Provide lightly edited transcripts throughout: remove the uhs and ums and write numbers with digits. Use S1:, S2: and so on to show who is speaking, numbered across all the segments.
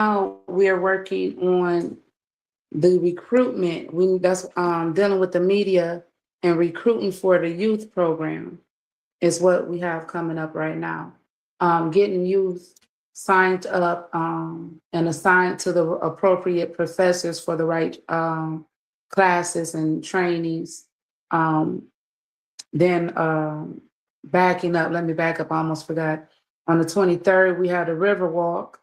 S1: we're working on the recruitment. That's dealing with the media and recruiting for the youth program is what we have coming up right now. Getting youth signed up and assigned to the appropriate professors for the right classes and trainings. Um, then backing up, let me back up, I almost forgot. On the 23rd, we had a river walk.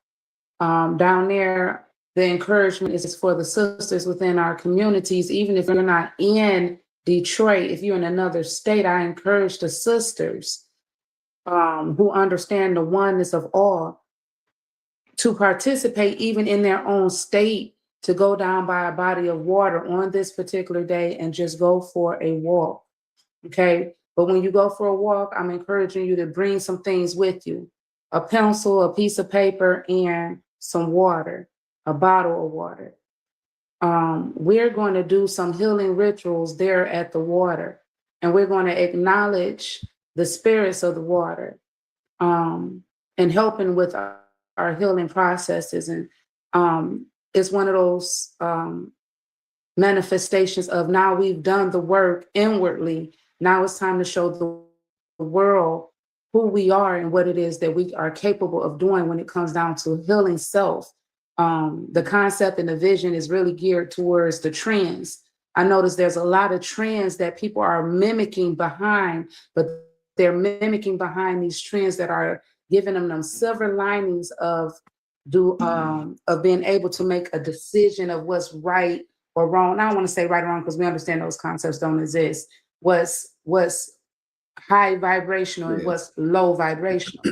S1: Down there, the encouragement is for the sisters within our communities, even if you're not in Detroit, if you're in another state, I encourage the sisters who understand the oneness of all to participate even in their own state, to go down by a body of water on this particular day and just go for a walk. Okay. But when you go for a walk, I'm encouraging you to bring some things with you: a pencil, a piece of paper, and some water, a bottle of water. We're going to do some healing rituals there at the water, and we're going to acknowledge the spirits of the water and helping with our healing processes. And it's one of those manifestations of now we've done the work inwardly. Now it's time to show the world who we are and what it is that we are capable of doing when it comes down to healing self. The concept and the vision is really geared towards the trends. I notice there's a lot of trends that people are mimicking behind, but they're mimicking behind these trends that are giving them silver linings of being able to make a decision of what's right or wrong. I don't want to say right or wrong because we understand those concepts don't exist. What's high vibrational and what's low vibrational.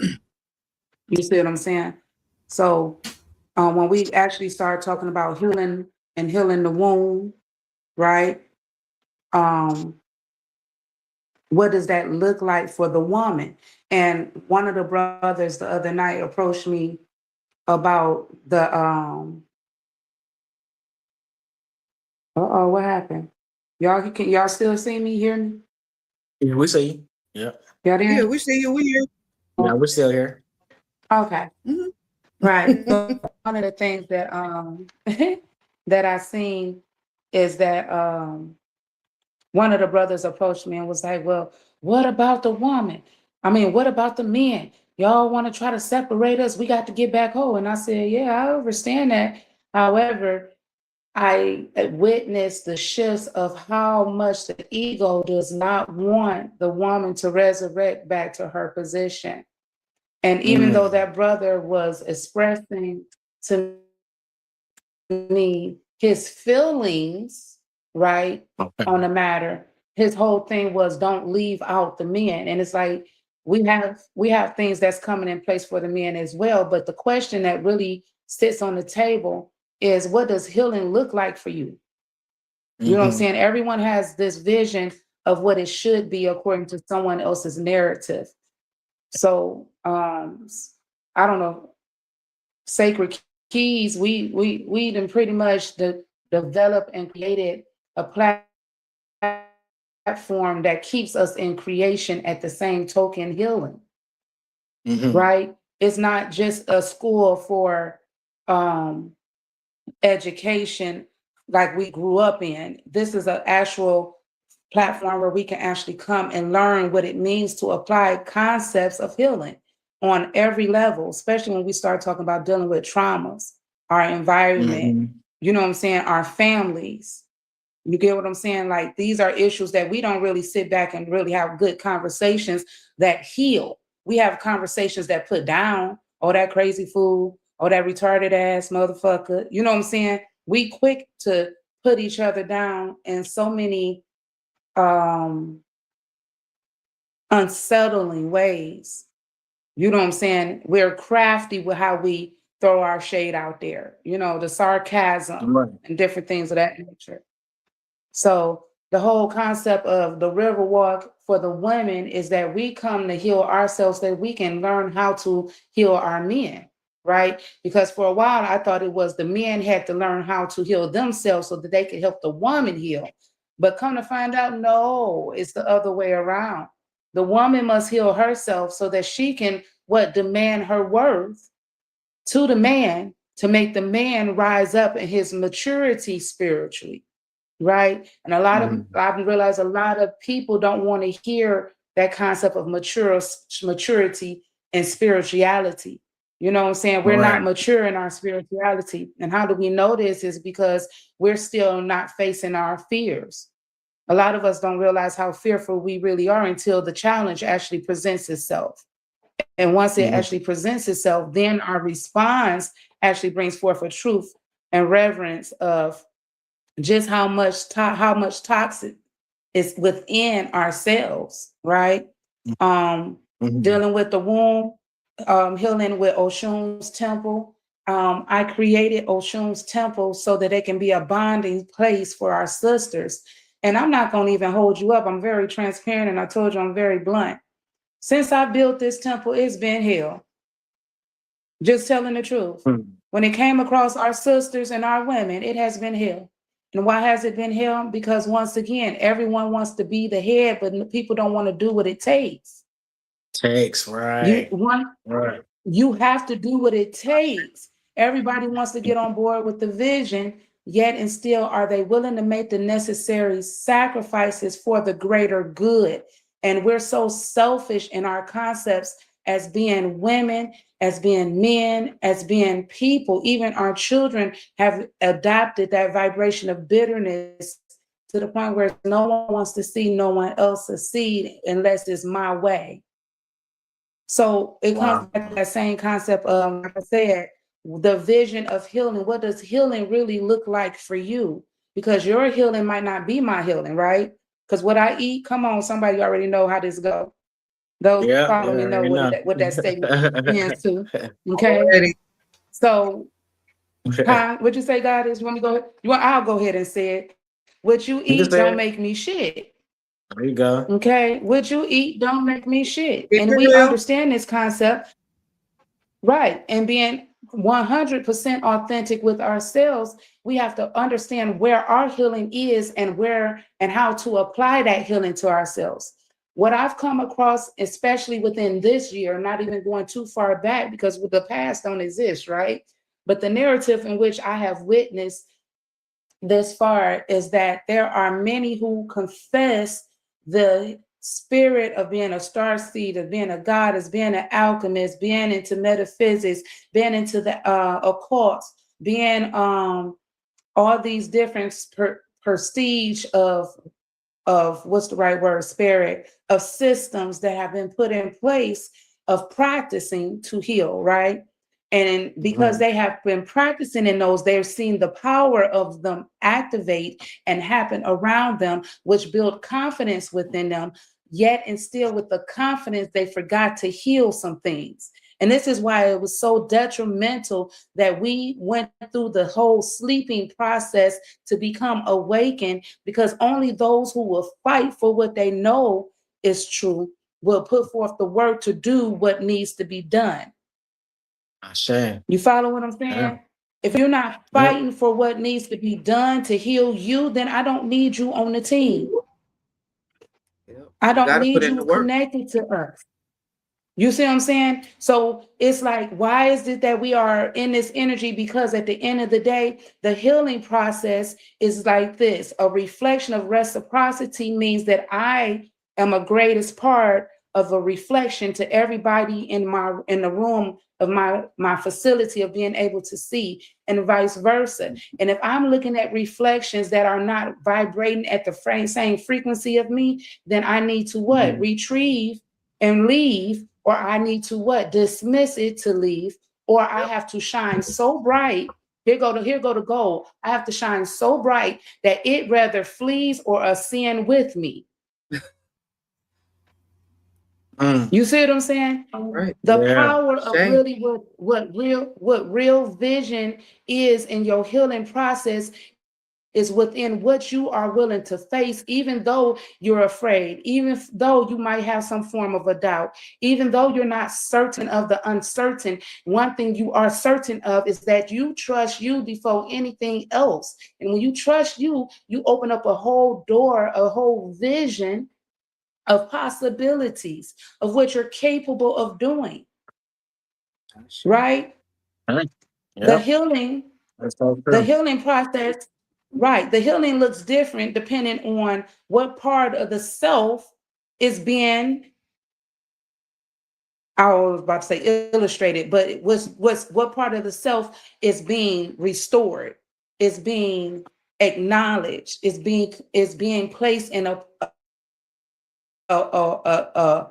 S1: You see what I'm saying? So when we actually start talking about healing and healing the womb, right? What does that look like for the woman? And one of the brothers the other night approached me about the what happened? Y'all still see me, hear me?
S2: Yeah, we see you. Yeah.
S1: Y'all there?
S3: Yeah, we see you. We here.
S2: Yeah, we're still here.
S1: Okay.
S3: Mhm.
S1: Right. So one of the things that that I seen is that one of the brothers approached me and was like, well, what about the woman? I mean, what about the men? Y'all want to try to separate us? We got to get back home. And I said, yeah, I understand that. However, I witnessed the shifts of how much the ego does not want the woman to resurrect back to her position. And even though that brother was expressing to me his feelings, right, on the matter, his whole thing was don't leave out the men. And it's like we have things that's coming in place for the men as well. But the question that really sits on the table is, what does healing look like for you? You know what I'm saying? Everyone has this vision of what it should be according to someone else's narrative. So I don't know, Sacred Keys, we done pretty much developed and created a platform that keeps us in creation at the same token healing. Right? It's not just a school for education like we grew up in. This is an actual platform where we can actually come and learn what it means to apply concepts of healing on every level, especially when we start talking about dealing with traumas, our environment, you know what I'm saying, our families. You get what I'm saying? Like, these are issues that we don't really sit back and really have good conversations that heal. We have conversations that put down, oh, that crazy fool, oh, that retarded ass motherfucker. You know what I'm saying? We quick to put each other down in so many unsettling ways. You know what I'm saying? We're crafty with how we throw our shade out there, you know, the sarcasm and different things of that nature. So the whole concept of the river walk for the women is that we come to heal ourselves so that we can learn how to heal our men, right? Because for a while I thought it was the men had to learn how to heal themselves so that they could help the woman heal. But come to find out, no, it's the other way around. The woman must heal herself so that she can demand her worth to the man to make the man rise up in his maturity spiritually, right? And a lot of I've realized a lot of people don't want to hear that concept of maturity and spirituality. You know what I'm saying? We're not
S2: Right.
S1: mature in our spirituality. And how do we know this is because we're still not facing our fears. A lot of us don't realize how fearful we really are until the challenge actually presents itself. And once it actually presents itself, then our response actually brings forth a truth and reverence of just how much toxic is within ourselves, right? Dealing with the womb, healing with Oshun's temple. I created Oshun's temple so that it can be a bonding place for our sisters. And I'm not going to even hold you up. I'm very transparent, and I told you I'm very blunt. Since I built this temple, it's been hell. Just telling the truth. When it came across our sisters and our women, it has been hell. And why has it been hell? Because once again, everyone wants to be the head, but people don't want to do what it takes.
S2: Right.
S1: You have to do what it takes. Everybody wants to get on board with the vision, yet and still, are they willing to make the necessary sacrifices for the greater good? And we're so selfish in our concepts as being women, as being men, as being people. Even our children have adopted that vibration of bitterness to the point where no one wants to see no one else succeed unless it's my way. So it comes back to that same concept of, like I said, the vision of healing. What does healing really look like for you? Because your healing might not be my healing, right? Because what I eat, come on, somebody already know how this go. Those follow me know what that statement means to. Okay. So, what'd you say, God is? You want me to go ahead? I'll go ahead and say it. What you eat don't make me shit.
S2: There you go.
S1: Okay. What you eat don't make me shit. And we understand this concept. Right. And being 100% authentic with ourselves, we have to understand where our healing is and where and how to apply that healing to ourselves. What I've come across, especially within this year, not even going too far back because the past don't exist, right? But the narrative in which I have witnessed this far is that there are many who confess the spirit of being a star seed, of being a goddess, being an alchemist, being into metaphysics, being into the occult, being all these different prestige of what's the right word, spirit, of systems that have been put in place of practicing to heal, right? And because they have been practicing in those, they're seeing the power of them activate and happen around them, which build confidence within them. Yet and still with the confidence, they forgot to heal some things. And this is why it was so detrimental that we went through the whole sleeping process to become awakened, because only those who will fight for what they know is true will put forth the work to do what needs to be done. You follow what I'm saying? Yeah. If you're not fighting for what needs to be done to heal you, then I don't need you on the team. I don't need you connected to us. You see what I'm saying? So it's like, why is it that we are in this energy? Because at the end of the day, the healing process is like this. A reflection of reciprocity means that I am a greatest part of a reflection to everybody in the room of my facility of being able to see, and vice versa. And if I'm looking at reflections that are not vibrating at the same frequency of me, then I need to what? Retrieve and leave, or I need to what? Dismiss it to leave, or I have to shine so bright. Here go the goal. I have to shine so bright that it rather flees or ascend with me. You see what I'm saying?
S3: Right.
S1: The power of really what real vision is in your healing process is within what you are willing to face, even though you're afraid, even though you might have some form of a doubt, even though you're not certain of the uncertain. One thing you are certain of is that you trust you before anything else. And when you trust you, you open up a whole door, a whole vision of possibilities of what you're capable of doing. Right? The
S2: Yep.
S1: healing,
S2: That's so
S1: the
S2: true.
S1: healing process, right? The healing looks different depending on what part of the self is being, I was about to say illustrated, but what part of the self is being restored, is being acknowledged, is being placed in a a,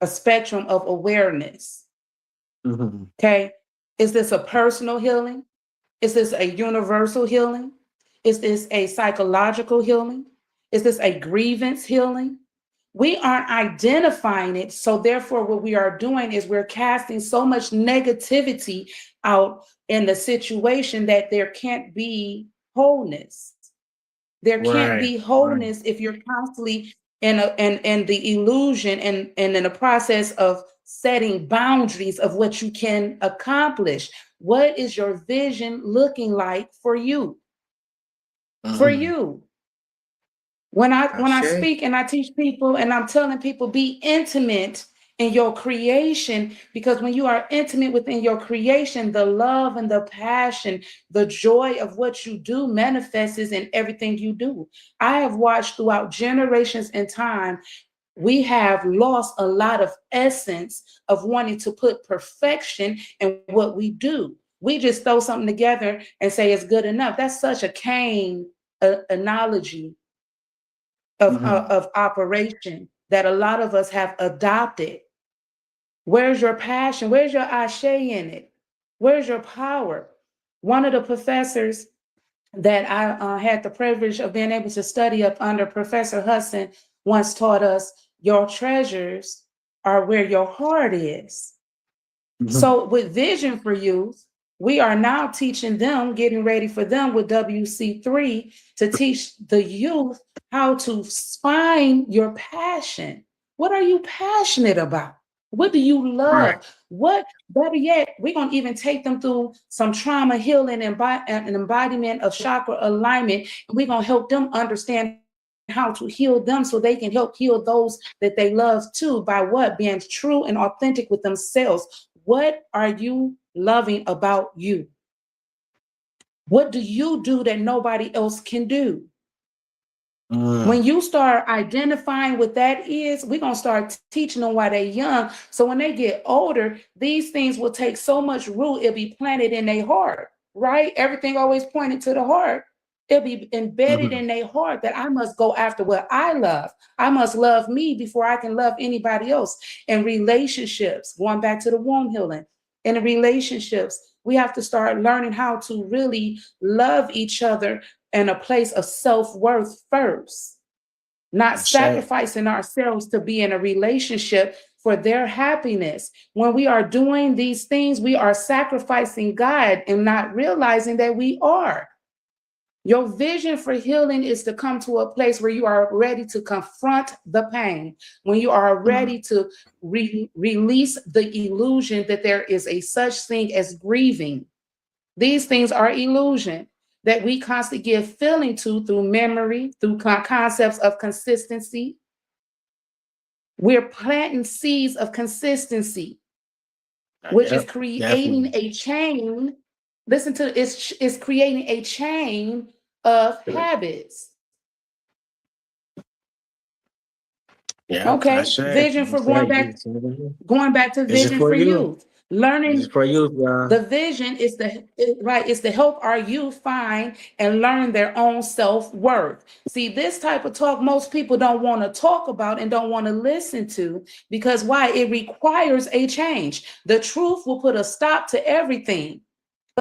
S1: a spectrum of awareness.
S2: Mm-hmm.
S1: Okay, is this a personal healing? Is this a universal healing? Is this a psychological healing? Is this a grievance healing? We aren't identifying it. So, therefore, what we are doing is we're casting so much negativity out in the situation that there can't be wholeness. There can't
S2: Right.
S1: be
S2: Right.
S1: wholeness if you're constantly in the illusion and in the process of setting boundaries of what you can accomplish. What is your vision looking like for you? For
S2: Mm.
S1: you. When I
S2: Ashe.
S1: speak and I teach people and I'm telling people be intimate in your creation, because when you are intimate within your creation, the love and the passion, the joy of what you do manifests in everything you do. I have watched throughout generations and time, we have lost a lot of essence of wanting to put perfection in what we do. We just throw something together and say it's good enough. That's such a Cain analogy
S2: Mm-hmm.
S1: of operation that a lot of us have adopted. Where's your passion? Where's your ashe in it? Where's your power? One of the professors that I had the privilege of being able to study up under, Professor Hudson, once taught us your treasures are where your heart is.
S2: Mm-hmm.
S1: So, with Vision for Youth, we are now teaching them, getting ready for them with WC3 to teach the youth how to find your passion. What are you passionate about? What do you
S2: Right.
S1: love? What, better yet, we're going to even take them through some trauma healing and an embodiment of chakra alignment. And we're going to help them understand how to heal them so they can help heal those that they love too, by what? Being true and authentic with themselves. What are you loving about you? What do you do that nobody else can do?
S2: Mm.
S1: When you start identifying what that is, we're going to start teaching them while they're young. So when they get older, these things will take so much root, it'll be planted in their heart, right? Everything always pointed to the heart. It'll be embedded
S2: Mm-hmm.
S1: in their heart that I must go after what I love. I must love me before I can love anybody else. In relationships, going back to the womb healing, in relationships, we have to start learning how to really love each other in a place of self-worth first, not
S2: Ashe.
S1: sacrificing ourselves to be in a relationship for their happiness. When we are doing these things, we are sacrificing God and not realizing that we are. Your vision for healing is to come to a place where you are ready to confront the pain, when you are
S2: Mm.
S1: ready to release the illusion that there is a such thing as grieving. These things are illusion that we constantly give feeling to through memory, through concepts of consistency. We're planting seeds of consistency, which is
S2: Yep.
S1: creating
S2: Definitely.
S1: a chain. Listen to it's creating a chain of habits.
S2: Yep.
S1: Okay,
S2: Ashe.
S1: vision for
S2: That's right.
S1: going back to
S2: Is it
S1: vision
S2: for
S1: for
S2: you?
S1: youth,
S2: Is it
S1: learning.
S2: for you, y'all?
S1: The vision is right, is to help our youth find and learn their own self-worth. See, this type of talk most people don't want to talk about and don't want to listen to, because why? It requires a change. The truth will put a stop to everything.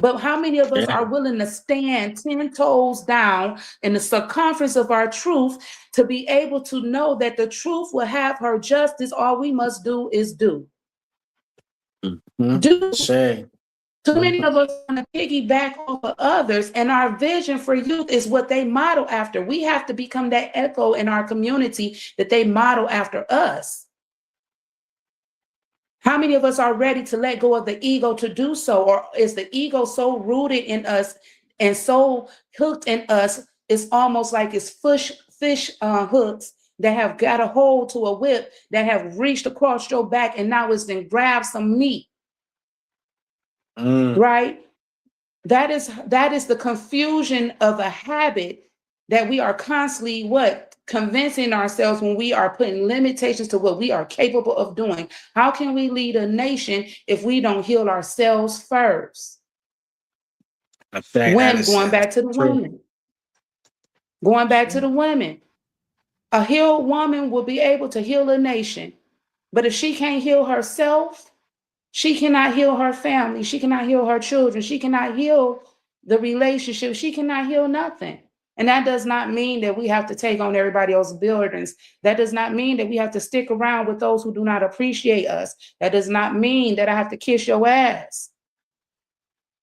S1: But how many of us
S2: Yeah.
S1: are willing to stand 10 toes down in the circumference of our truth to be able to know that the truth will have her justice? All we must do is do.
S2: Mm-hmm.
S1: Do.
S2: Ashe.
S1: Too
S2: Mhm.
S1: many of us want to piggyback off of others, and our vision for youth is what they model after. We have to become that echo in our community that they model after us. How many of us are ready to let go of the ego to do so? Or is the ego so rooted in us and so hooked in us, it's almost like it's fish hooks that have got a hold to a whip that have reached across your back and now it's then grab some meat. right? That is the confusion of a habit that we are constantly convincing ourselves when we are putting limitations to what we are capable of doing. How can we lead a nation if we don't heal ourselves first? Going back to the women. Going back to the women. A healed woman will be able to heal a nation. But if she can't heal herself, she cannot heal her family. She cannot heal her children. She cannot heal the relationship. She cannot heal nothing. And that does not mean that we have to take on everybody else's burdens. That does not mean that we have to stick around with those who do not appreciate us. That does not mean that I have to kiss your ass.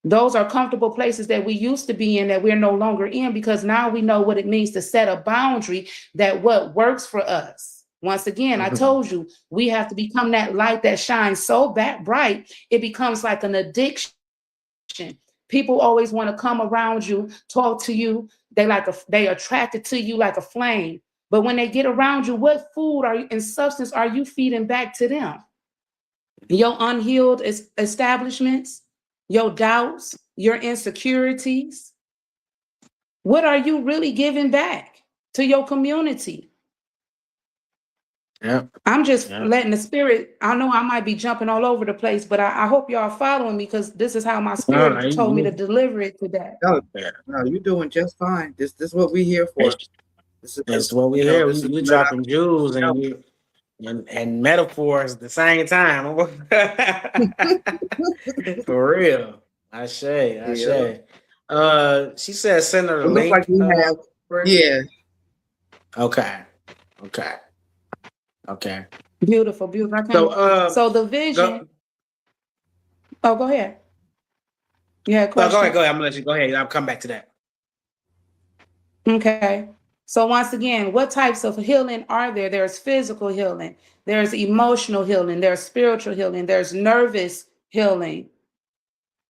S1: Those are comfortable places that we used to be in that we're no longer in, because now we know what it means to set a boundary that what works for us. Once again, I told you, we have to become that light that shines so bright, it becomes like an addiction. People always want to come around you, talk to you. They attracted to you like a flame. But when they get around you, what food and substance are you feeding back to them? Your unhealed establishments, your doubts, your insecurities. What are you really giving back to your community?
S2: Yeah.
S1: I'm just letting the spirit, I know I might be jumping all over the place, but I hope y'all following me, because this is how my spirit told me to deliver it today.
S3: No, you're doing just fine. This is what we're here for.
S2: That's what we hear. We dropping jewels and metaphors at the same time. For real. I say. She said send her the link.
S3: Like we have, yeah.
S2: Okay.
S1: Beautiful. So the vision. Go ahead. Yeah, question.
S2: Go ahead. I'm gonna let you go ahead. I'll come back to that.
S1: Okay. So once again, what types of healing are there? There's physical healing, there's emotional healing, there's spiritual healing, there's nervous healing.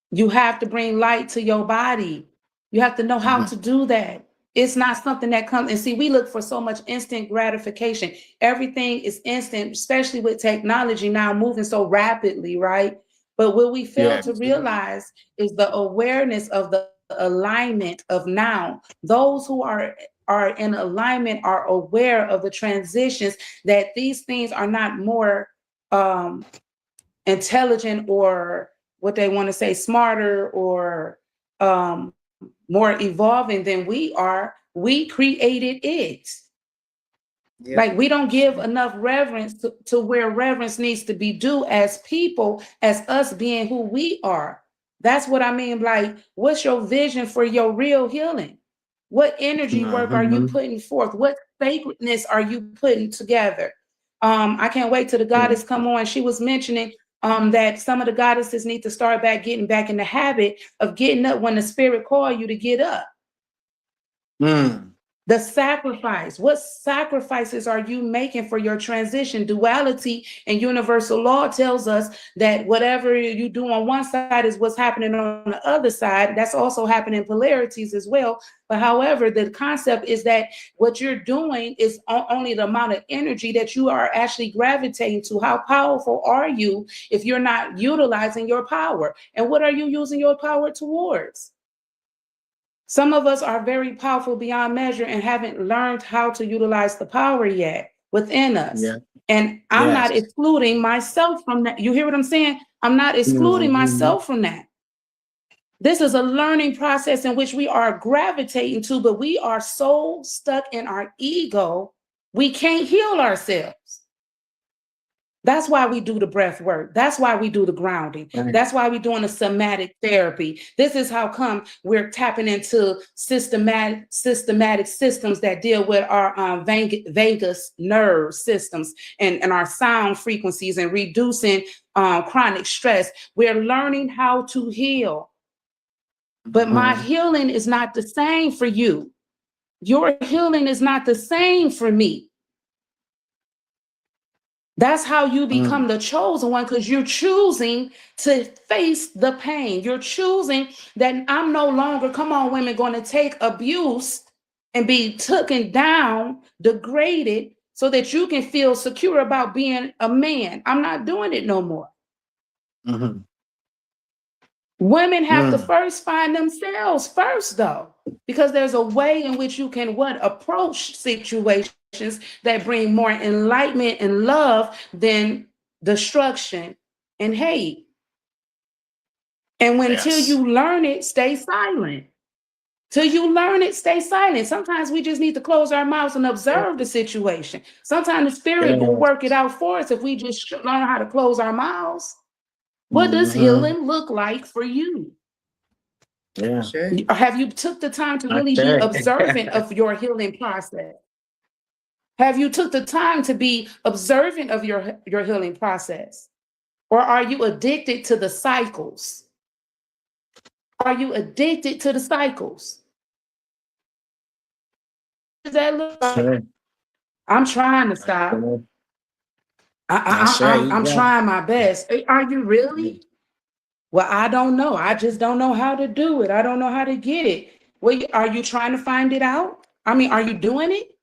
S1: You have to bring light to your body. You have to know how to do that. It's not something that comes, and see, we look for so much instant gratification. Everything is instant, especially with technology now moving so rapidly, right? But what we fail to realize is the awareness of the alignment of now. Those who are in alignment are aware of the transitions, that these things are not more intelligent, or what they want to say, smarter, or more evolving than we are. We created it. Yep. Like, we don't give enough reverence to where reverence needs to be due as people, as us being who we are. That's what I mean. Like, what's your vision for your real healing? What energy work are you putting forth? What sacredness are you putting together? I can't wait till the goddess come on. She was mentioning that some of the goddesses need to start getting back in the habit of getting up when the spirit call you to get up. The sacrifice. What sacrifices are you making for your transition? Duality and universal law tells us that whatever you do on one side is what's happening on the other side. That's also happening in polarities as well. But however, the concept is that what you're doing is only the amount of energy that you are actually gravitating to. How powerful are you if you're not utilizing your power? And what are you using your power towards? Some of us are very powerful beyond measure and haven't learned how to utilize the power yet within us. Yeah. And I'm not excluding myself from that. You hear what I'm saying? I'm not excluding myself from that. This is a learning process in which we are gravitating to, but we are so stuck in our ego, we can't heal ourselves. That's why we do the breath work. That's why we do the grounding. Right. That's why we're doing the somatic therapy. This is how come we're tapping into systematic systems that deal with our vagus nerve systems and our sound frequencies and reducing chronic stress. We're learning how to heal. But my healing is not the same for you. Your healing is not the same for me. That's how you become the chosen one, because you're choosing to face the pain. You're choosing that I'm no longer, come on, women, going to take abuse and be taken down, degraded, so that you can feel secure about being a man. I'm not doing it no more. Women have to first find themselves first, though, because there's a way in which you can approach situations that bring more enlightenment and love than destruction and hate. And until you learn it, stay silent. Till you learn it, stay silent. Sometimes we just need to close our mouths and observe the situation. Sometimes the spirit will work it out for us if we just learn how to close our mouths. What does healing look like for you?
S2: Yeah.
S3: Sure.
S1: Have you took the time to really be observant of your healing process? Have you took the time to be observant of your healing process? Or are you addicted to the cycles? Are you addicted to the cycles? Does that look like? I'm trying to stop. I'm trying my best. Are you really? Well, I don't know. I just don't know how to do it. I don't know how to get it. Well, are you trying to find it out? I mean, are you doing it?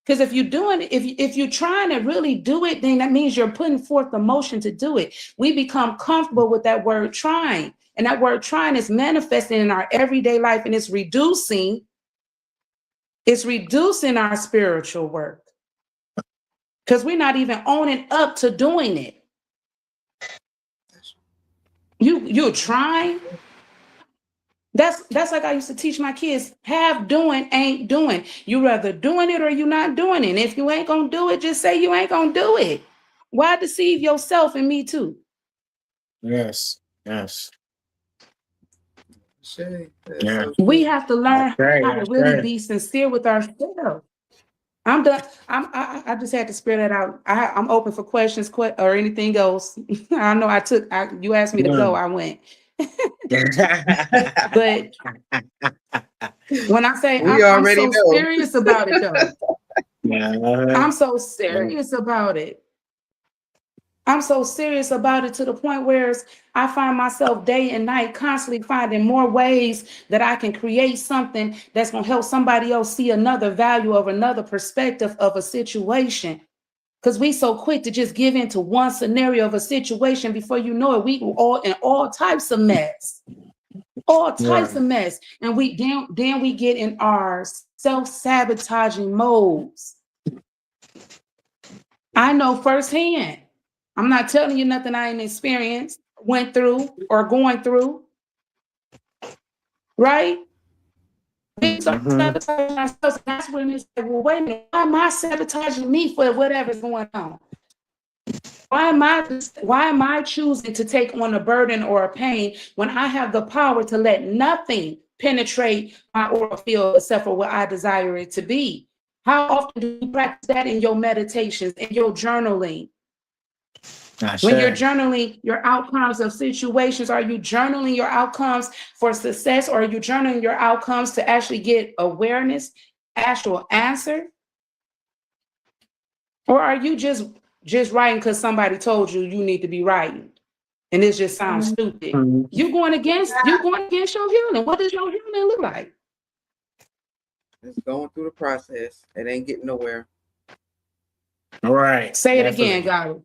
S1: Because if you're doing it, if you're trying to really do it, then that means you're putting forth the motion to do it. We become comfortable with that word trying. And that word trying is manifesting in our everyday life, and it's reducing our spiritual work. Because we're not even owning up to doing it. You're trying. That's like I used to teach my kids, half doing ain't doing. You rather doing it or you not doing it. And if you ain't gonna do it, just say you ain't gonna do it. Why deceive yourself and me too?
S2: Yes.
S3: Sure.
S2: Yeah.
S1: We have to learn how to really be sincere with ourselves. I'm done. I just had to spare that out. I'm open for questions or anything else. I know you asked me to go, I went. But when I say I'm so serious about it, though. I'm so serious about it. I'm so serious about it to the point where I find myself day and night constantly finding more ways that I can create something that's going to help somebody else see another value of another perspective of a situation. Because we so quick to just give into one scenario of a situation. Before you know it, we all in all types of mess. All types of mess. And then we get in our self-sabotaging modes. I know firsthand. I'm not telling you nothing I ain't experienced, went through, or going through. Right? We start sabotaging ourselves. And that's when it's like, well, wait a minute, why am I sabotaging me for whatever's going on? Why am I choosing to take on a burden or a pain when I have the power to let nothing penetrate my aura field except for what I desire it to be? How often do you practice that in your meditations, in your journaling? When you're journaling your outcomes of situations, are you journaling your outcomes for success, or are you journaling your outcomes to actually get awareness, actual answer? Or are you just writing because somebody told you need to be writing, and it just sounds stupid? You're going against your healing. What does your healing look like?
S3: It's going through the process. It ain't getting nowhere.
S2: All right.
S1: Say it again, God.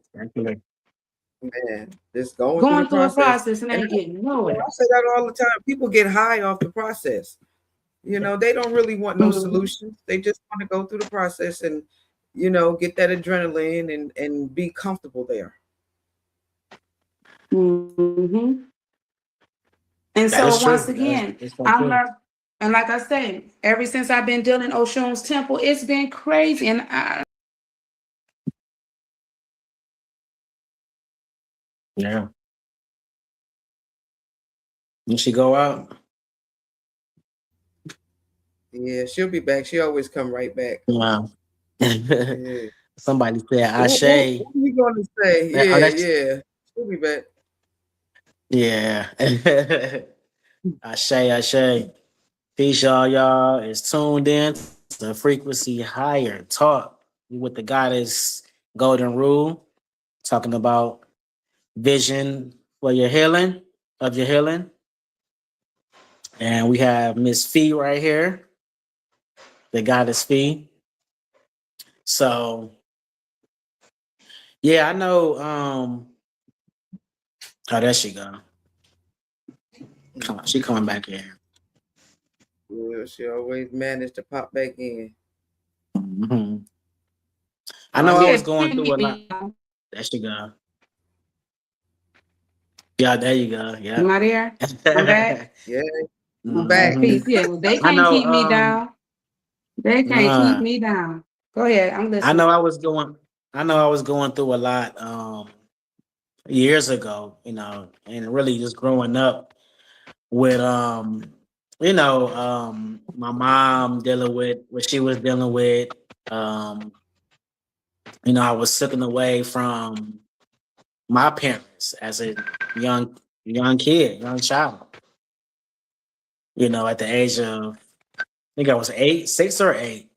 S3: Man, it's going through the process
S1: and ain't getting nowhere.
S3: I say that all the time. People get high off the process. You know, they don't really want no solutions. They just want to go through the process and, you know, get that adrenaline and be comfortable there.
S1: And so once again, I'm learning. And like I said, ever since I've been dealing Oshun's temple, it's been crazy. And
S2: yeah. Did she go out?
S3: Yeah, she'll be back. She always come right back.
S2: Wow. Yeah. Somebody said Ashe.
S3: What are you going to say? Yeah. She'll be back.
S2: Yeah. Ashe. Peace, y'all is tuned in to Frequency Higher Talk with the goddess Golden Rule, talking about vision for your healing, of your healing. And we have Miss Fee right here, the goddess Fee. So, yeah, I know. Oh, there she go. She coming back in.
S3: Yeah, she always managed to pop back in.
S2: Hmm. I know I
S1: Yeah,
S2: was going
S1: can't
S2: through
S1: get
S2: a lot.
S1: me down.
S2: There she go. Yeah, there you go.
S1: Am
S2: Yeah.
S1: I there? I'm back.
S3: Yeah,
S1: I'm
S3: back.
S1: back.
S2: Hmm.
S1: Peace. Yeah, well, they
S2: I
S1: can't
S2: know.
S1: keep me down. They can't keep
S2: Nah.
S1: me down. Go ahead. I'm
S2: I
S1: listening.
S2: know I was going. I know I was going through a lot years ago. And really just growing up with my mom dealing with what she was dealing with. Um, I was taken away from my parents as a young kid, young child. At the age of I think I was 6 or 8.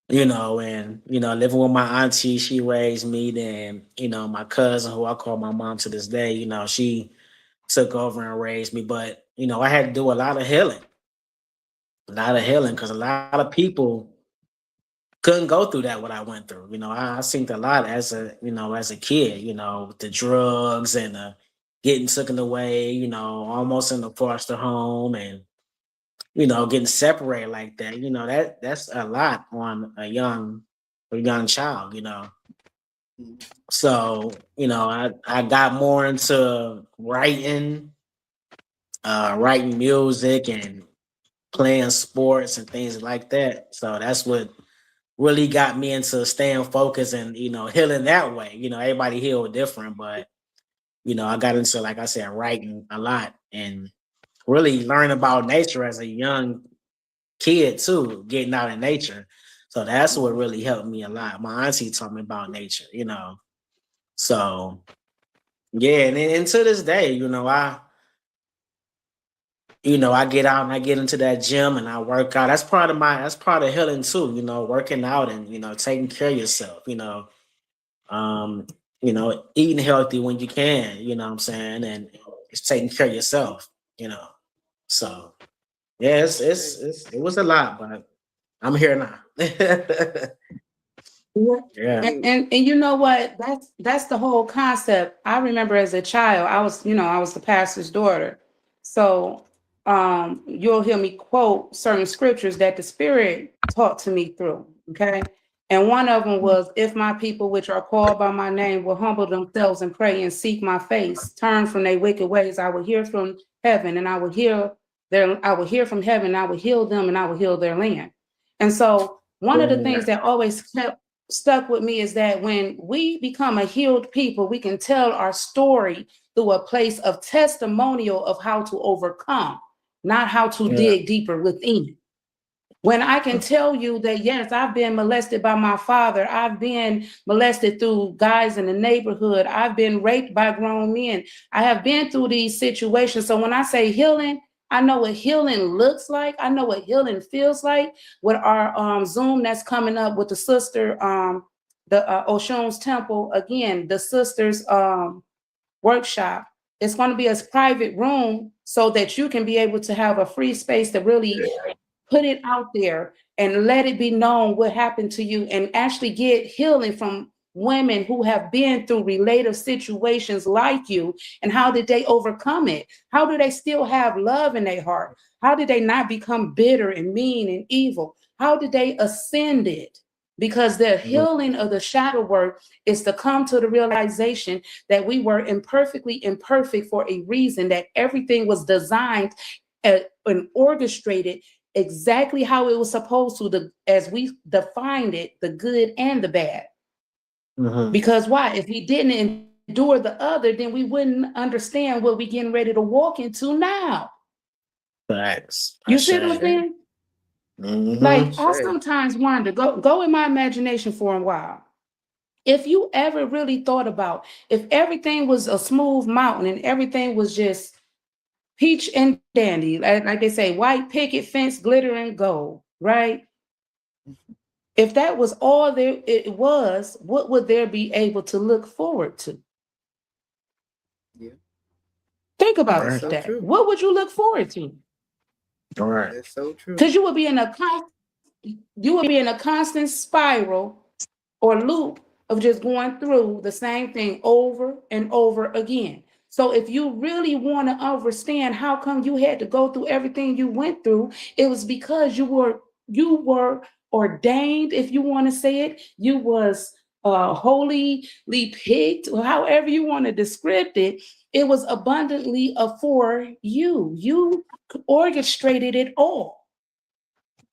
S2: And living with my auntie, she raised me. Then my cousin, who I call my mom to this day, she took over and raised me. But I had to do a lot of healing, because a lot of people couldn't go through that what I went through. I seen a lot as a kid. With the drugs and getting taken away. Almost in the foster home, and getting separated like that. That's a lot on a young child. So, I got more into writing music and playing sports and things like that. So that's what really got me into staying focused and, healing that way. Everybody heal different, but I got into, like I said, writing a lot and really learn about nature as a young kid too, getting out in nature. So that's what really helped me a lot. My auntie taught me about nature. So yeah, and to this day, I get out and I get into that gym and I work out. That's part of healing too, working out and taking care of yourself, um, eating healthy when you can, you know what I'm saying, and it's taking care of yourself, you know. So yeah, it was a lot, but I'm here now.
S1: Yeah.
S2: Yeah.
S1: And you know what? That's the whole concept. I remember as a child, I was the pastor's daughter. So you'll hear me quote certain scriptures that the Spirit taught to me through. Okay. And one of them was, if my people which are called by my name will humble themselves and pray and seek my face, turn from their wicked ways, I will hear from heaven and I will hear from heaven, I will heal them and I will heal their land. And so one of the things that always kept stuck with me is that when we become a healed people, we can tell our story through a place of testimonial of how to overcome, not how to
S2: Yeah.
S1: dig deeper within. When I can tell you that, yes, I've been molested by my father, I've been molested through guys in the neighborhood, I've been raped by grown men, I have been through these situations. So when I say healing, I know what healing looks like. I know what healing feels like. With our Zoom that's coming up with the sister, the Oshun's Temple, again, the sisters workshop. It's going to be a private room so that you can be able to have a free space to really put it out there and let it be known what happened to you and actually get healing from women who have been through related situations like you, and how did they overcome it? How do they still have love in their heart? How did they not become bitter and mean and evil? How did they ascend it? Because the healing of the shadow work is to come to the realization that we were imperfectly imperfect for a reason, that everything was designed and orchestrated exactly how it was supposed to, as we defined it, the good and the bad.
S2: Mhm.
S1: Because why? If he didn't endure the other, then we wouldn't understand what we're getting ready to walk into now.
S2: Facts.
S1: You see what I'm saying? Like, I
S3: Say.
S1: sometimes wonder, go in my imagination for a while. If you ever really thought about if everything was a smooth mountain and everything was just peach and dandy, like they say, white picket fence, glitter and gold, right? If that was all there it was, what would there be able to look forward to?
S3: Yeah,
S1: Think about
S3: that's
S2: Right.
S3: so
S1: that.
S3: true.
S1: What would you look forward to?
S2: All right.
S3: That's so true.
S1: Because you would be in a constant spiral or loop of just going through the same thing over and over again. So if you really want to understand how come you had to go through everything you went through, it was because you were ordained, if you want to say it. You was holily picked, or however you want to describe it. It was abundantly for you. You orchestrated it all.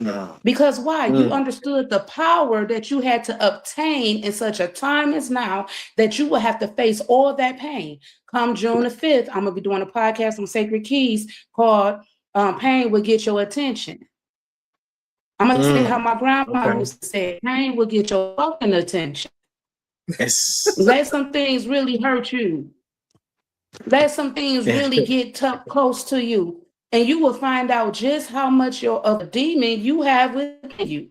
S2: No.
S1: Because why? You
S2: Mm.
S1: understood the power that you had to obtain in such a time as now, that you will have to face all that pain. Come June the 5th, I'm going to be doing a podcast on Sacred Keys called Pain Will Get Your Attention. I'm going to say how my grandma
S2: Okay.
S1: used to say, pain will get your fucking attention.
S2: Yes.
S1: Let some things really hurt you. Let some things really get close to you. And you will find out just how much of a demon you have within you.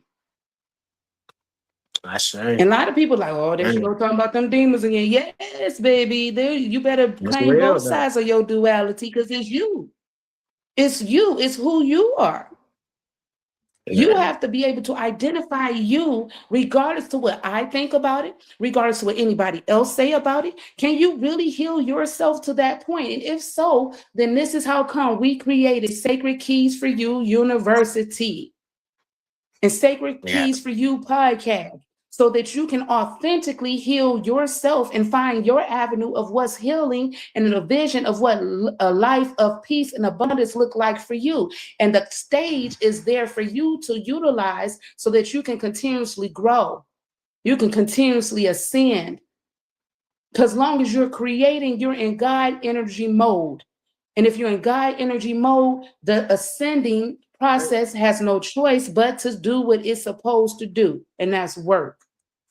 S2: I sure.
S1: And a lot of people like, oh, there she go talking about them demons again. Yes, baby. There, you better claim
S2: real,
S1: both sides of your duality, because it's you. It's you. It's who you are. You have to be able to identify you, regardless to what I think about it, regardless to what anybody else say about it. Can you really heal yourself to that point? And if so, then this is how come we created Sacred Keys for You University and Sacred Keys for You podcast, so that you can authentically heal yourself and find your avenue of what's healing and a vision of what a life of peace and abundance look like for you. And the stage is there for you to utilize so that you can continuously grow. You can continuously ascend. Because long as you're creating, you're in God energy mode. And if you're in God energy mode, the ascending process has no choice but to do what it's supposed to do. And that's work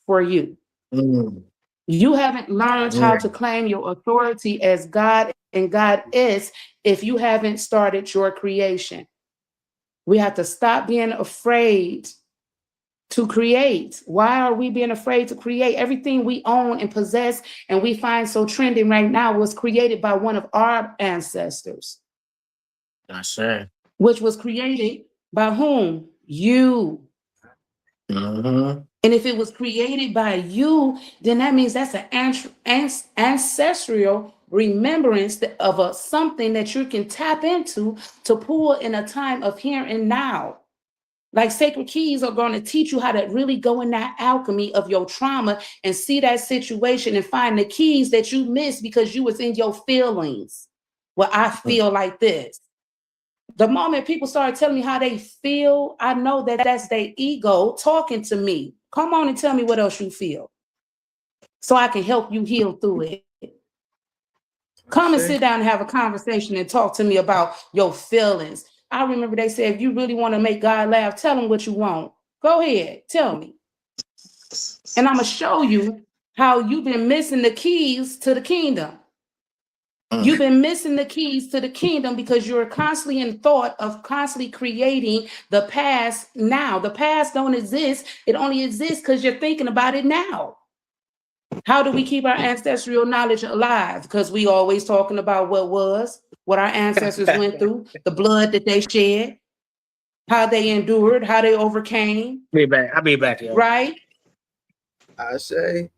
S1: for you. You haven't learned how to claim your authority as God and God is if you haven't started your creation. We have to stop being afraid to create. Why are we being afraid to create? Everything we own and possess and we find so trending right now was created by one of our ancestors.
S2: Sure.
S1: Which was created by whom? You. And if it was created by you, then that means that's an ancestral remembrance of something that you can tap into to pull in a time of here and now. Like Sacred Keys are going to teach you how to really go in that alchemy of your trauma and see that situation and find the keys that you missed because you was in your feelings. Well, I feel like this. The moment people started telling me how they feel, I know that that's their ego talking to me. Come on and tell me what else you feel, so I can help you heal through it. Come and sit down and have a conversation and talk to me about your feelings. I remember they said, if you really want to make God laugh, tell him what you want. Go ahead, tell me. And I'm going to show you how you've been missing the keys to the kingdom. You've been missing the keys to the kingdom because you're constantly in thought of constantly creating the past now. The past don't exist. It only exists because you're thinking about it now. How do we keep our ancestral knowledge alive? Because we always talking about what our ancestors went through, the blood that they shed, how they endured, how they overcame.
S2: I'll be back here.
S1: Right?
S3: I say.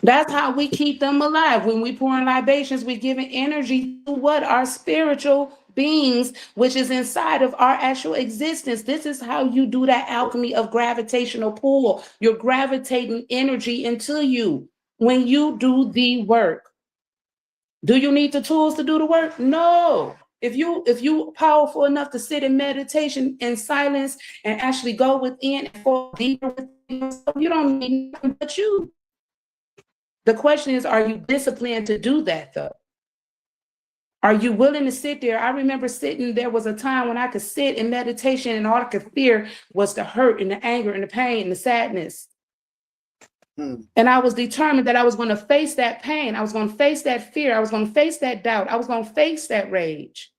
S1: That's how we keep them alive. When we pour in libations, we're giving energy to what? Our spiritual beings, which is inside of our actual existence. This is how you do that alchemy of gravitational pull. You're gravitating energy into you when you do the work. Do you need the tools to do the work? No. If you powerful enough to sit in meditation in silence and actually go within and fall deeper within yourself, you don't need nothing but you. The question is, are you disciplined to do that though? Are you willing to sit there? I remember there was a time when I could sit in meditation and all I could fear was the hurt and the anger and the pain and the sadness. And I was determined that I was going to face that pain. I was going to face that fear. I was going to face that doubt. I was going to face that rage.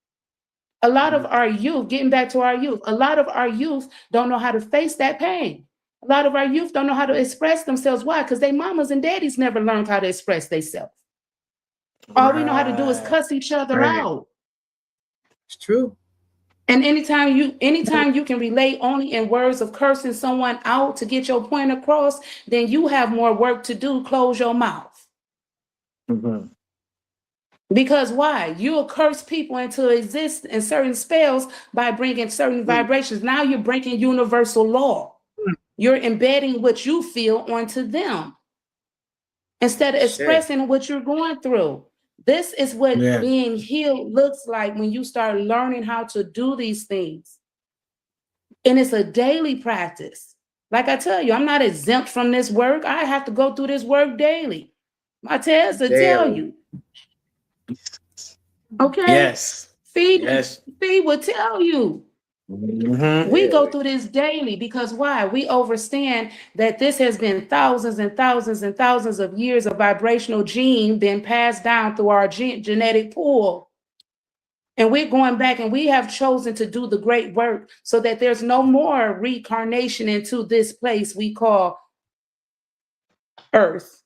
S1: A lot of our youth, getting back to our youth, a lot of our youth don't know how to face that pain. A lot of our youth don't know how to express themselves. Why? Because their mamas and daddies never learned how to express themselves. All we know how to do is cuss each other out.
S3: It's true.
S1: And anytime you can relate only in words of cursing someone out to get your point across, then you have more work to do. Close your mouth. Because why? You'll curse people into existence in certain spells by bringing certain vibrations. Now you're breaking universal law. You're embedding what you feel onto them instead of expressing what you're going through. This is what being healed looks like when you start learning how to do these things. And it's a daily practice. Like I tell you, I'm not exempt from this work. I have to go through this work daily. My test to tell you. Okay.
S2: Yes.
S1: Fee will tell you. We go through this daily because why? We understand that this has been thousands and thousands and thousands of years of vibrational gene been passed down through our genetic pool. And we're going back and we have chosen to do the great work so that there's no more reincarnation into this place we call Earth.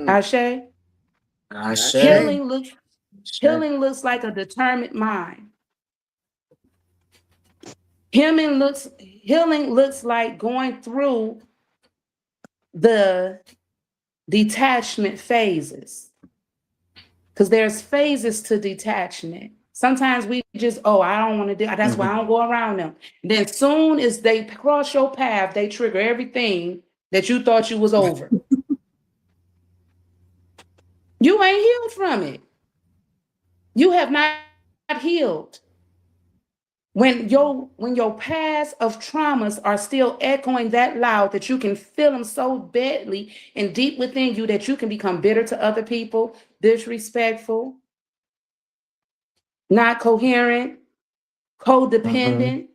S1: Ashe?
S2: Ashe.
S1: Healing looks like a determined mind. Healing looks like going through the detachment phases. Because there's phases to detachment. Sometimes we just, I don't want to do, that's why I don't go around them. And then soon as they cross your path, they trigger everything that you thought you was over. You ain't healed from it. You have not healed. When your past of traumas are still echoing that loud that you can feel them so badly and deep within you that you can become bitter to other people, disrespectful, not coherent, codependent.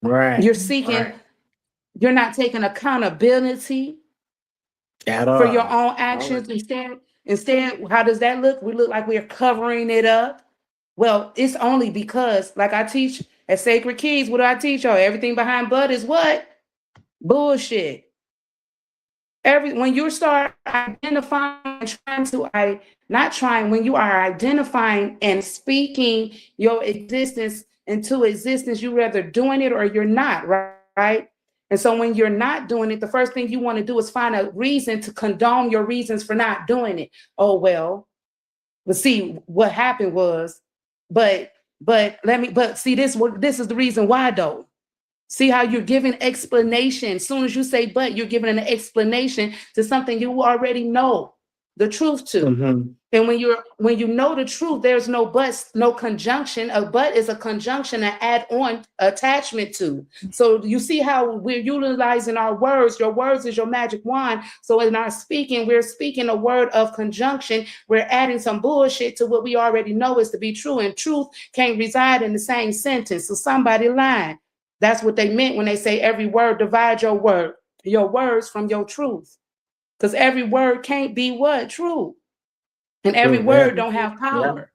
S2: Right.
S1: You're seeking, you're not taking accountability
S2: for
S1: your own actions. Instead, how does that look? We look like we're covering it up. Well, it's only because, like I teach at Sacred Keys, what do I teach y'all? Everything behind but is what? Bullshit. When you start identifying, when you are identifying and speaking your existence into existence, you're either doing it or you're not, right? And so when you're not doing it, the first thing you want to do is find a reason to condone your reasons for not doing it. Oh, well, see, what happened was, but see, this is the reason why though. See how you're giving explanation. As soon as you say but, you're giving an explanation to something you already know the truth to. And when you know the truth, there's no buts, no conjunction. A but is a conjunction, an add-on attachment to. So you see how we're utilizing our words. Your words is your magic wand. So in our speaking, we're speaking a word of conjunction. We're adding some bullshit to what we already know is to be true. And truth can't reside in the same sentence. So somebody lying. That's what they meant when they say every word divide your words from your truth. Because every word can't be what? True. And every word don't have power.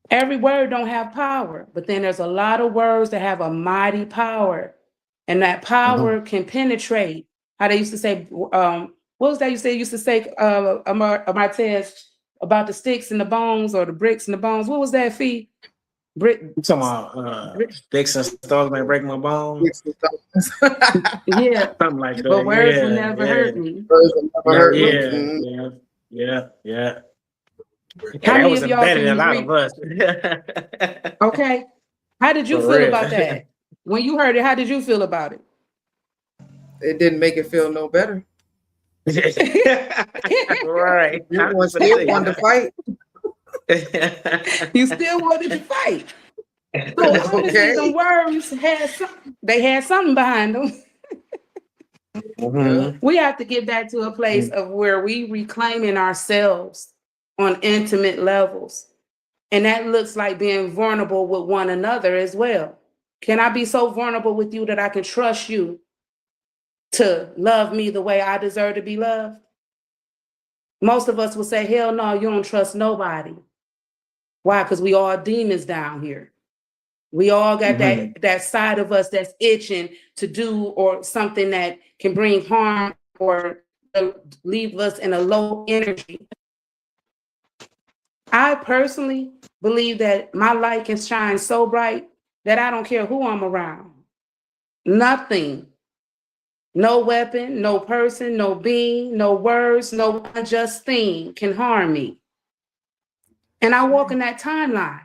S1: Every word don't have power. But then there's a lot of words that have a mighty power. And that power can penetrate. How they used to say, what was that you said? Used to say, Martez, about the sticks and the bones or the bricks and the bones. What was that, Fee?
S2: You talking about sticks and stones may break my bones?
S1: Yeah.
S2: Something like that.
S1: But words will never hurt me.
S2: Yeah.
S1: How many
S2: was
S1: of y'all
S2: embedded in a lot of us.
S1: Okay. How did you feel about that? When you heard it, how did you feel about it?
S3: It didn't make it feel no better.
S2: Right.
S3: You still wanted to fight.
S1: You still wanted to fight. So obviously the words had something behind them. We have to get back to a place of where we reclaiming ourselves on intimate levels. And that looks like being vulnerable with one another as well. Can I be so vulnerable with you that I can trust you to love me the way I deserve to be loved? Most of us will say, hell no, you don't trust nobody. Why? Because we all demons down here. We all got that side of us that's itching to do or something that can bring harm or leave us in a low energy. I personally believe that my light can shine so bright that I don't care who I'm around. Nothing No weapon, no person, no being, no words, no unjust thing can harm me. And I walk in that timeline,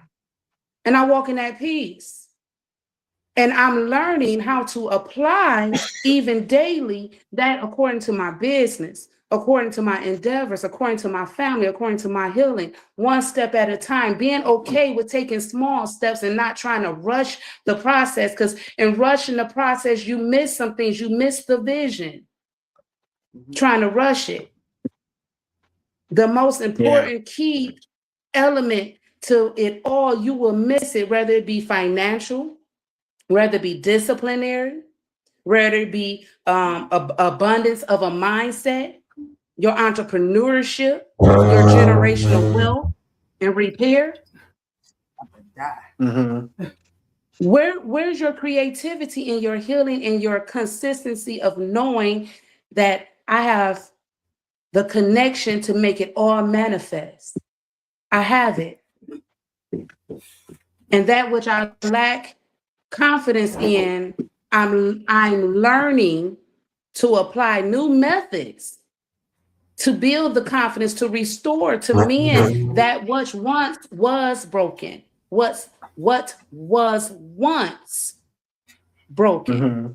S1: and I walk in that peace. And I'm learning how to apply even daily that according to my business, according to my endeavors, according to my family, according to my healing, one step at a time, being okay with taking small steps and not trying to rush the process. Because in rushing the process, you miss some things, you miss the vision, trying to rush it. The most important key element to it all, you will miss it, whether it be financial, whether it be disciplinary, whether it be abundance of a mindset, your entrepreneurship, your generational wealth and repair.
S2: Mm-hmm.
S1: Where's your creativity and your healing and your consistency of knowing that I have the connection to make it all manifest? I have it. And that which I lack confidence in, I'm learning to apply new methods to build the confidence, to restore, to mend that which once was broken. What was once broken.
S2: Mm-hmm.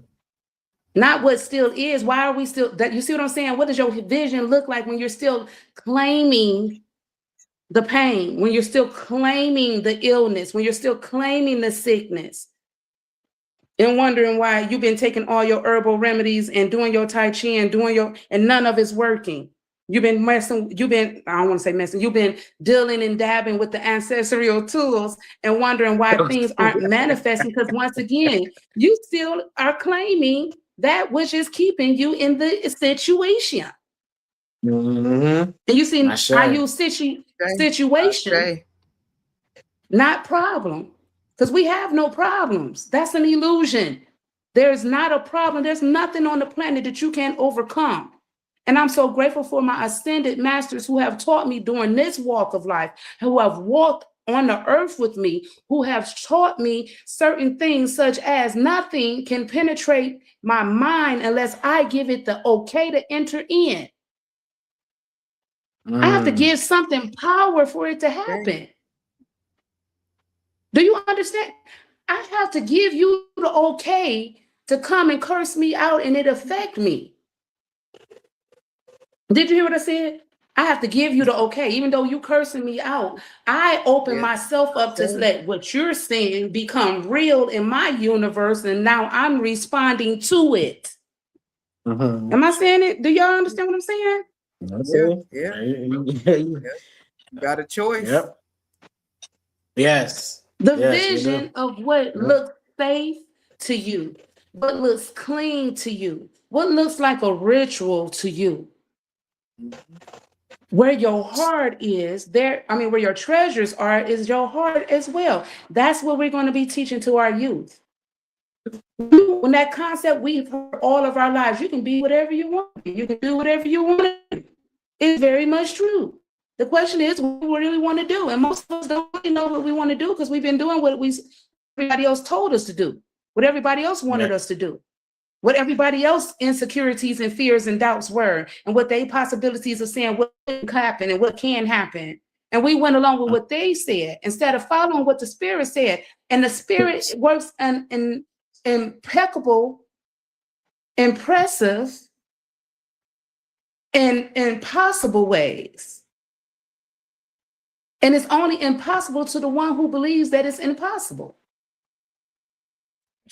S1: Not what still is. Why are we still that? You see what I'm saying? What does your vision look like when you're still claiming the pain, when you're still claiming the illness, when you're still claiming the sickness, and wondering why you've been taking all your herbal remedies and doing your Tai Chi and none of it's working. You've been I don't want to say messing, you've been dealing and dabbing with the ancestral tools and wondering why things aren't manifesting, because once again, you still are claiming that which is keeping you in the situation.
S2: Mm-hmm.
S1: And you see, I use situation, not problem, because we have no problems. That's an illusion. There's not a problem. There's nothing on the planet that you can't overcome. And I'm so grateful for my ascended masters who have taught me during this walk of life, who have walked on the earth with me, who have taught me certain things such as nothing can penetrate my mind unless I give it the okay to enter in. I have to give something power for it to happen. Do you understand? I have to give you the okay to come and curse me out and it affect me. Did you hear what I said? I have to give you the okay, even though you cursing me out. I open myself up to let what you're saying become real in my universe, and now I'm responding to it.
S2: Mm-hmm.
S1: Am I saying it? Do y'all understand what I'm saying?
S3: Yeah. You got a choice.
S2: Yep. Yes.
S1: The vision of what looks safe to you, what looks clean to you, what looks like a ritual to you. Where your heart is, where your treasures are, is your heart as well. That's what we're going to be teaching to our youth. When that concept we've heard all of our lives, you can be whatever you want. You can do whatever you want to do. It's very much true. The question is what we really want to do. And most of us don't really know what we want to do because we've been doing what everybody else told us to do, what everybody else wanted us to do, what everybody else insecurities and fears and doubts were, and what they possibilities of saying what can happen and what can happen. And we went along with what they said instead of following what the Spirit said. And the Spirit works in impeccable, impressive, and impossible ways. And it's only impossible to the one who believes that it's impossible.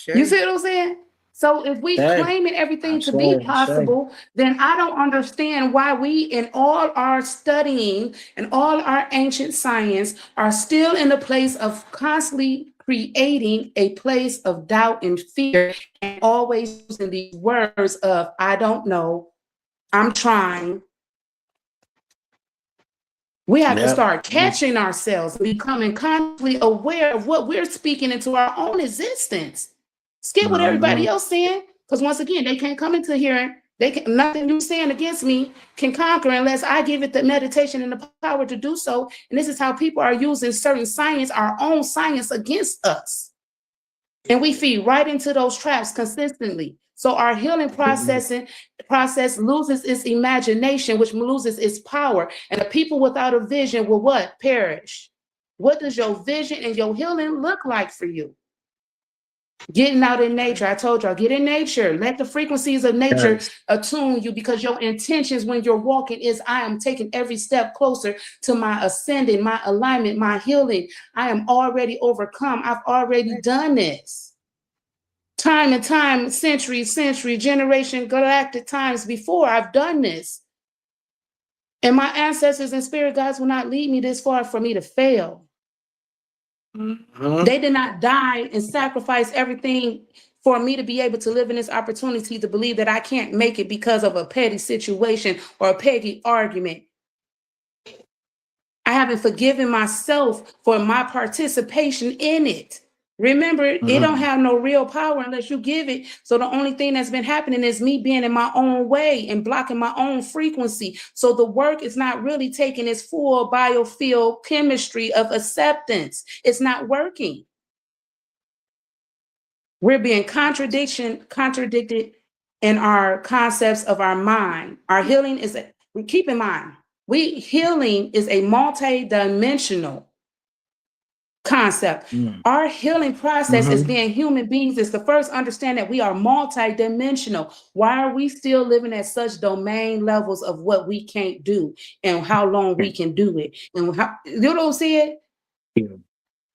S1: You see what I'm saying? So if we claiming everything to be possible, then I don't understand why we, in all our studying and all our ancient science, are still in a place of constantly creating a place of doubt and fear, and always using these words of, I don't know, I'm trying. We have to start catching ourselves, becoming constantly aware of what we're speaking into our own existence. Skip what everybody else saying, because once again, they can't come into here. Nothing you saying against me can conquer unless I give it the meditation and the power to do so. And this is how people are using certain science, our own science, against us. And we feed right into those traps consistently. So our healing process loses its imagination, which loses its power. And the people without a vision will what? Perish. What does your vision and your healing look like for you? Getting out in nature. I told y'all, get in nature. Let the frequencies of nature attune you, because your intentions when you're walking is, I am taking every step closer to my ascending, my alignment, my healing. I am already overcome. I've already done this. Time and time, century, generation, galactic times before, I've done this. And my ancestors and spirit guides will not lead me this far for me to fail. They did not die and sacrifice everything for me to be able to live in this opportunity to believe that I can't make it because of a petty situation or a petty argument. I haven't forgiven myself for my participation in it. Remember, it don't have no real power unless you give it. So the only thing that's been happening is me being in my own way and blocking my own frequency. So the work is not really taking its full biofield chemistry of acceptance. It's not working. We're being contradicted in our concepts of our mind. Our healing is, keep in mind, healing is a multi-dimensional concept. Our healing process as being human beings is to first understand that we are multi-dimensional. Why are we still living at such domain levels of what we can't do and how long we can do it? And how, you don't see it?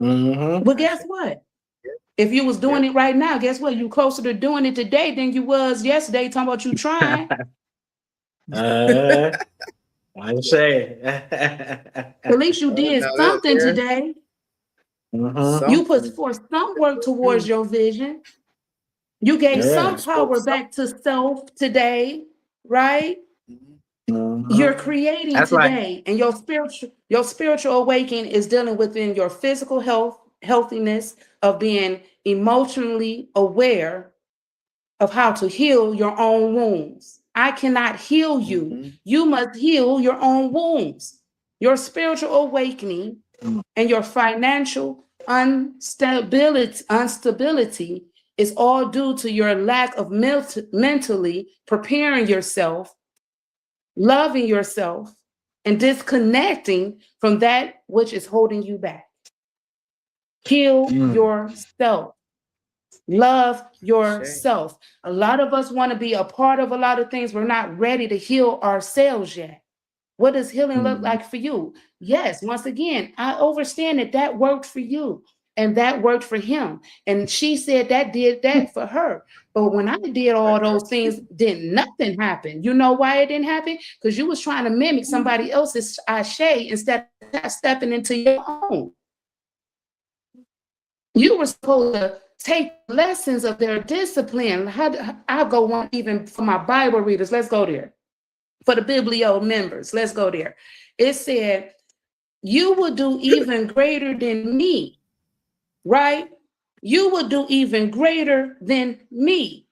S1: But guess what? If you was doing it right now, guess what? You closer to doing it today than you was yesterday, talking about you trying.
S2: I say.
S1: At least you did something today. You put forth some work towards your vision. You gave some power back to self today, right? You're creating today, and your spiritual awakening is dealing within your physical healthiness of being emotionally aware of how to heal your own wounds. I cannot heal you. You must heal your own wounds. Your spiritual awakening and your financial instability is all due to your lack of mentally preparing yourself, loving yourself, and disconnecting from that which is holding you back. Heal yourself. Love yourself. A lot of us want to be a part of a lot of things. We're not ready to heal ourselves yet. What does healing look like for you? Yes, once again, I understand that worked for you and that worked for him. And she said that did that for her. But when I did all those things, then nothing happened. You know why it didn't happen? Because you was trying to mimic somebody else's ashe instead of stepping into your own. You were supposed to take lessons of their discipline. I'll go one even for my Bible readers. Let's go there. For the Biblio members, let's go there. It said, you will do even greater than me, right? You will do even greater than me.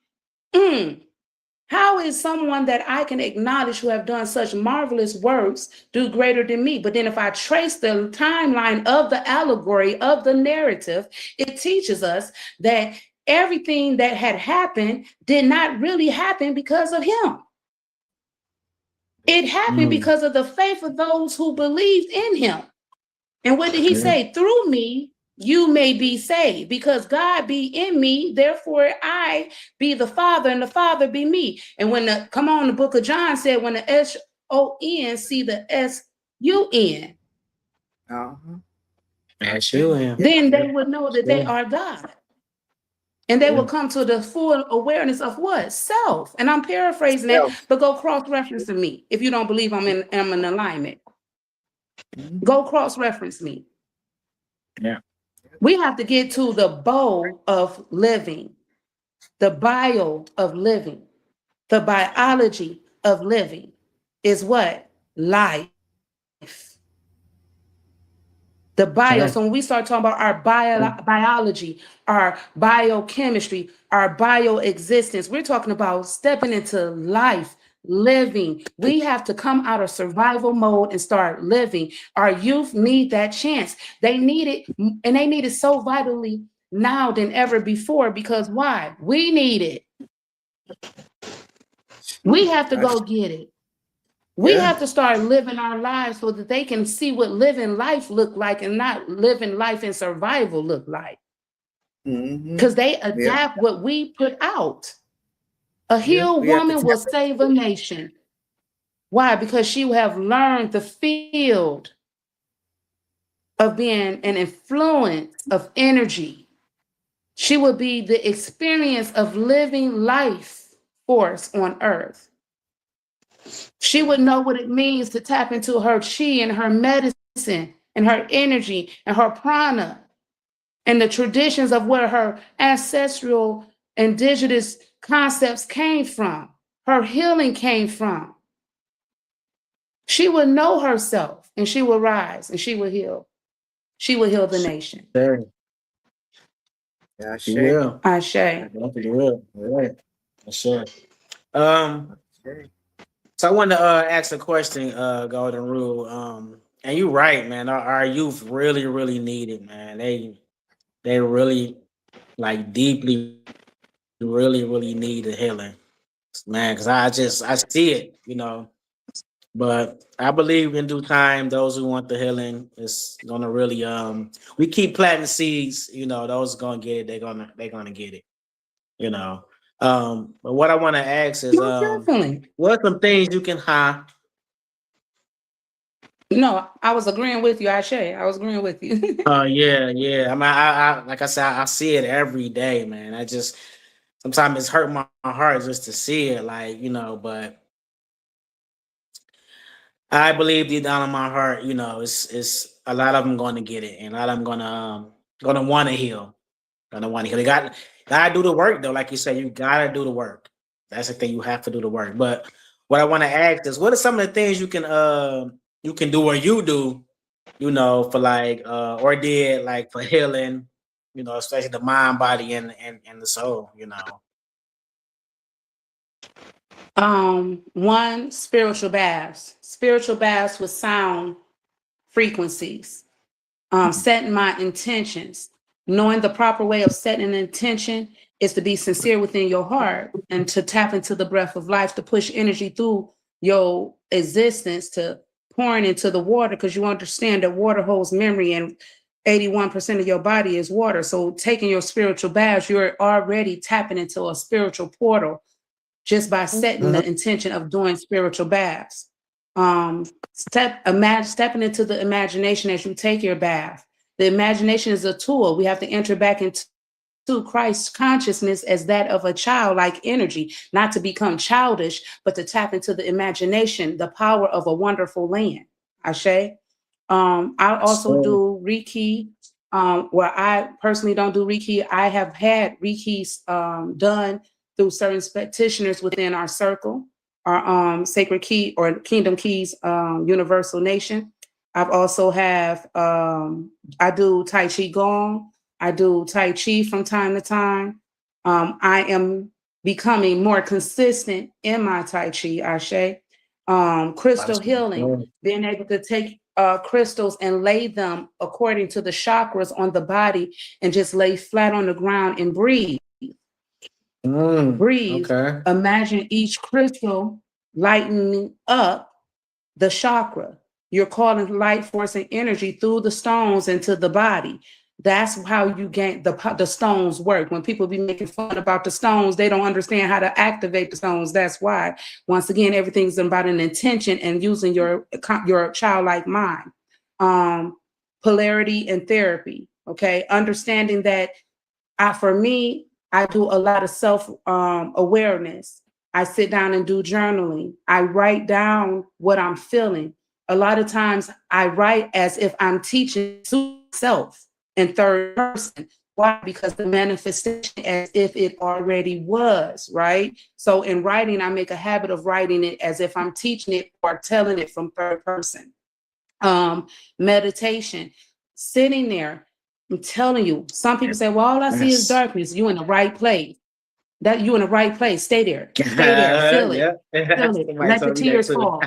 S1: How is someone that I can acknowledge who have done such marvelous works do greater than me? But then if I trace the timeline of the allegory of the narrative, it teaches us that everything that had happened did not really happen because of him. It happened because of the faith of those who believed in him. And what did he say? Through me, you may be saved, because God be in me, therefore I be the Father, and the Father be me. And when the book of John said, when the S-O-N see the S-U-N, then they would know that they are God. And they will come to the full awareness of what? Self. And I'm paraphrasing that, but go cross-reference to me if you don't believe I'm in alignment. Go cross-reference me.
S2: Yeah.
S1: We have to get to the bow of living, the bio of living, the biology of living is what? Life. The bio. So when we start talking about our biology, our biochemistry, our bioexistence, we're talking about stepping into life, living. We have to come out of survival mode and start living. Our youth need that chance. They need it, and they need it so vitally now than ever before, because why? We need it. We have to go get it. We
S3: Yeah.
S1: have to start living our lives so that they can see what living life look like and not living life in survival look like.
S3: Mhm.
S1: Because they adapt what we put out. A healed
S3: we have to
S1: woman will save a nation. Why? Because she will have learned the field of being an influence of energy. She will be the experience of living life force on earth. She would know what it means to tap into her chi and her medicine and her energy and her prana and the traditions of where her ancestral indigenous concepts came from, her healing came from. She will know herself and she will rise and she will heal. She will heal the nation.
S2: There,
S3: Yeah,
S2: she will.
S1: Ashe.
S2: Definitely will. Right. For sure. So I wanted to ask a question, Golden Rule. And you're right, man. Our youth really, really need it, man. They really like deeply, really, really need the healing, man. Because I see it, you know. But I believe in due time, those who want the healing is gonna really we keep planting seeds, you know, those gonna get it, they're gonna get it, you know. But what I want to ask is
S1: Definitely.
S2: what are some things you can
S1: No, I was agreeing with you, Ashe. I was agreeing with you.
S2: yeah. I mean, I like I said, I see it every day, man. I just sometimes it's hurt my heart just to see it, like, you know, but I believe deep down in my heart, you know, it's a lot of them going to get it, and a lot of them gonna want to heal, gonna want to heal. They gotta do the work though, like you said, you gotta do the work. That's the thing, you have to do the work. But what I want to ask is, what are some of the things you can do or you do, you know, for like or did like for healing, you know, especially the mind, body, and the soul, you know.
S1: One, spiritual baths. Spiritual baths with sound frequencies. Setting my intentions. Knowing the proper way of setting an intention is to be sincere within your heart and to tap into the breath of life, to push energy through your existence, to pouring into the water, because you understand that water holds memory and 81% of your body is water. So taking your spiritual baths, you're already tapping into a spiritual portal just by setting the intention of doing spiritual baths. Stepping into the imagination as you take your bath. The imagination is a tool. We have to enter back into Christ's consciousness as that of a childlike energy, not to become childish, but to tap into the imagination, the power of a wonderful land. Ashe. I also do Reiki. Where I personally don't do Reiki, I have had Reiki done through certain practitioners within our circle, our Sacred Key or Kingdom Keys Universal Nation. I've also have I do Tai Chi Gong. I do Tai Chi from time to time. I am becoming more consistent in my Tai Chi, Ashe. Crystal healing, being able to take crystals and lay them according to the chakras on the body and just lay flat on the ground and breathe. Breathe.
S2: Okay.
S1: Imagine each crystal lightening up the chakra. You're calling light force and energy through the stones into the body. That's how you gain the stones work. When people be making fun about the stones, they don't understand how to activate the stones. That's why, once again, everything's about an intention and using your childlike mind. Polarity and therapy. Okay, understanding that for me, I do a lot of self awareness. I sit down and do journaling. I write down what I'm feeling. A lot of times I write as if I'm teaching to myself in third person. Why? Because the manifestation as if it already was, right? So in writing, I make a habit of writing it as if I'm teaching it or telling it from third person. Meditation, sitting there. I'm telling you, some people say, well, all I see is darkness. You in the right place. That you in the right place. Stay there. Stay there. Feel it. Feel it. Let the tears fall.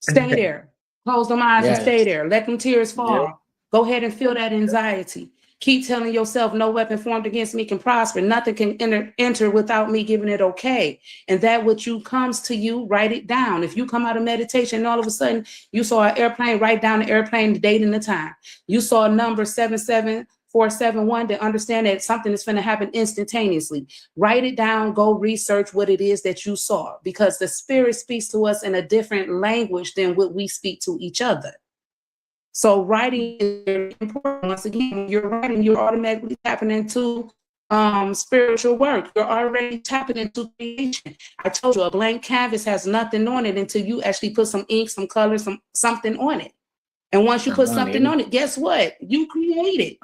S1: Stay there. Close them eyes and stay there. Let them tears fall. Go ahead and feel that anxiety. Keep telling yourself, no weapon formed against me can prosper. Nothing can enter without me giving it okay. And that what you comes to you, write it down. If you come out of meditation and all of a sudden you saw an airplane, write down the airplane, the date and the time. You saw a number 77471, to understand that something is going to happen instantaneously. Write it down, go research what it is that you saw, because the spirit speaks to us in a different language than what we speak to each other. So writing is very important. Once again, when you're writing, you're automatically tapping into spiritual work. You're already tapping into creation. I told you, a blank canvas has nothing on it until you actually put some ink, some color, something on it. And once you put something on it, guess what? You create it.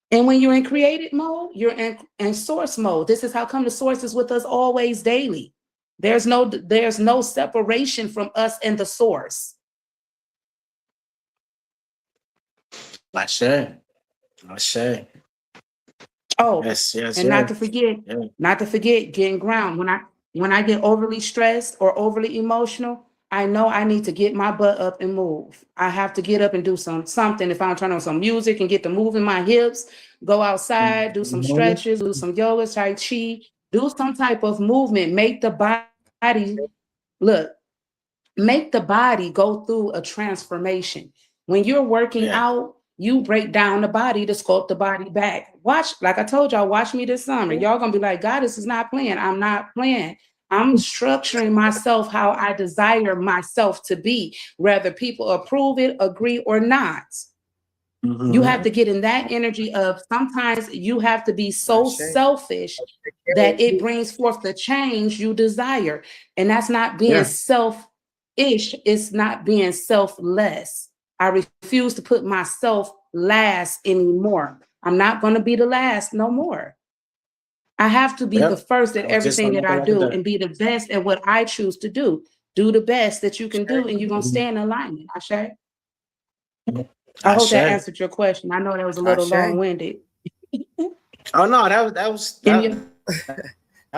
S1: And when you're in creative mode, you're in source mode. This is how come the source is with us always daily. There's no separation from us and the source.
S2: Ashe.
S1: Oh,
S2: Yes,
S1: and not to forget getting ground. When I get overly stressed or overly emotional, I know I need to get my butt up and move. I have to get up and do something. If I'm turn on some music and get to moving my hips, go outside, do some stretches, do some yoga, tai chi, do some type of movement. Make the body go through a transformation. When you're working out, you break down the body to sculpt the body back. Watch, like I told y'all, watch me this summer. Y'all gonna be like, Goddess is not playing. I'm not playing. I'm structuring myself how I desire myself to be, whether people approve it, agree, or not. You have to get in that energy of sometimes you have to be so selfish that it brings forth the change you desire. And that's not being selfish, it's not being selfless. I refuse to put myself last anymore. I'm not going to be the last no more. I have to be the first at everything that I do and be the best at what I choose to do. Do the best that you can do, and you're going to stay in alignment. Ashe? I hope that answered your question. I know that was a little long-winded.
S2: Oh no, that was good.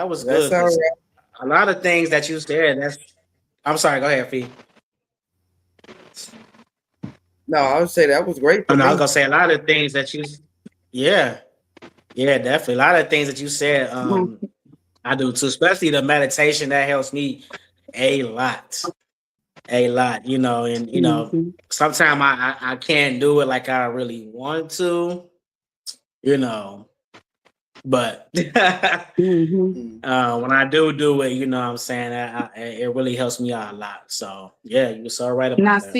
S3: Right.
S2: A lot of things that you said. I'm sorry. Go ahead, Fee.
S3: No, I would say that was great.
S2: I was gonna say a lot of things that you. Yeah, definitely. A lot of things that you said. I do too, especially the meditation. That helps me a lot. You know, and you know, sometimes I can't do it like I really want to, you know, but when I do it, you know what I'm saying, it really helps me out a lot. So yeah, you were so right about that.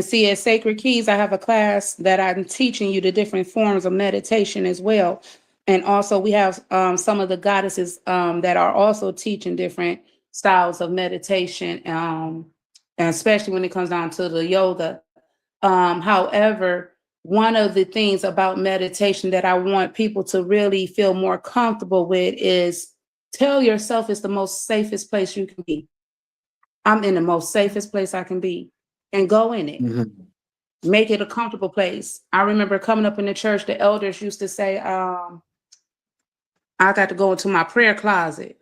S1: See, at Sacred Keys, I have a class that I'm teaching you the different forms of meditation as well. And also we have some of the goddesses that are also teaching different styles of meditation, and especially when it comes down to the yoga. However, one of the things about meditation that I want people to really feel more comfortable with is tell yourself it's the most safest place you can be. I'm in the most safest place I can be, and go in it. Make it a comfortable place. I remember coming up in the church, the elders used to say, I got to go into my prayer closet,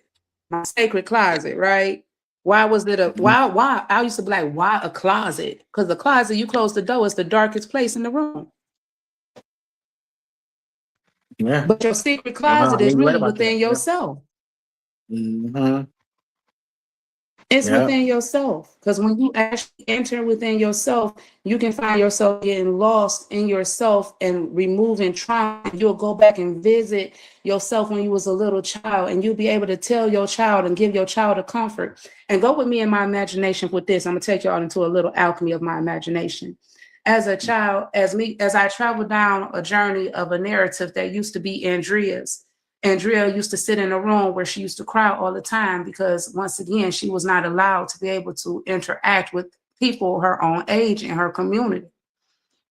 S1: my sacred closet, right? Why was it why? I used to be like, why a closet? Because the closet, you close the door, it's the darkest place in the room.
S2: Yeah.
S1: But your secret closet is really within yourself. It's within yourself. Because when you actually enter within yourself, you can find yourself getting lost in yourself and removing trauma. You'll go back and visit yourself when you was a little child, and you'll be able to tell your child and give your child a comfort. And go with me in my imagination with this. I'm gonna take y'all into a little alchemy of my imagination. As a child, as I traveled down a journey of a narrative that used to be Andrea's. Andrea used to sit in a room where she used to cry all the time because, once again, she was not allowed to be able to interact with people her own age in her community.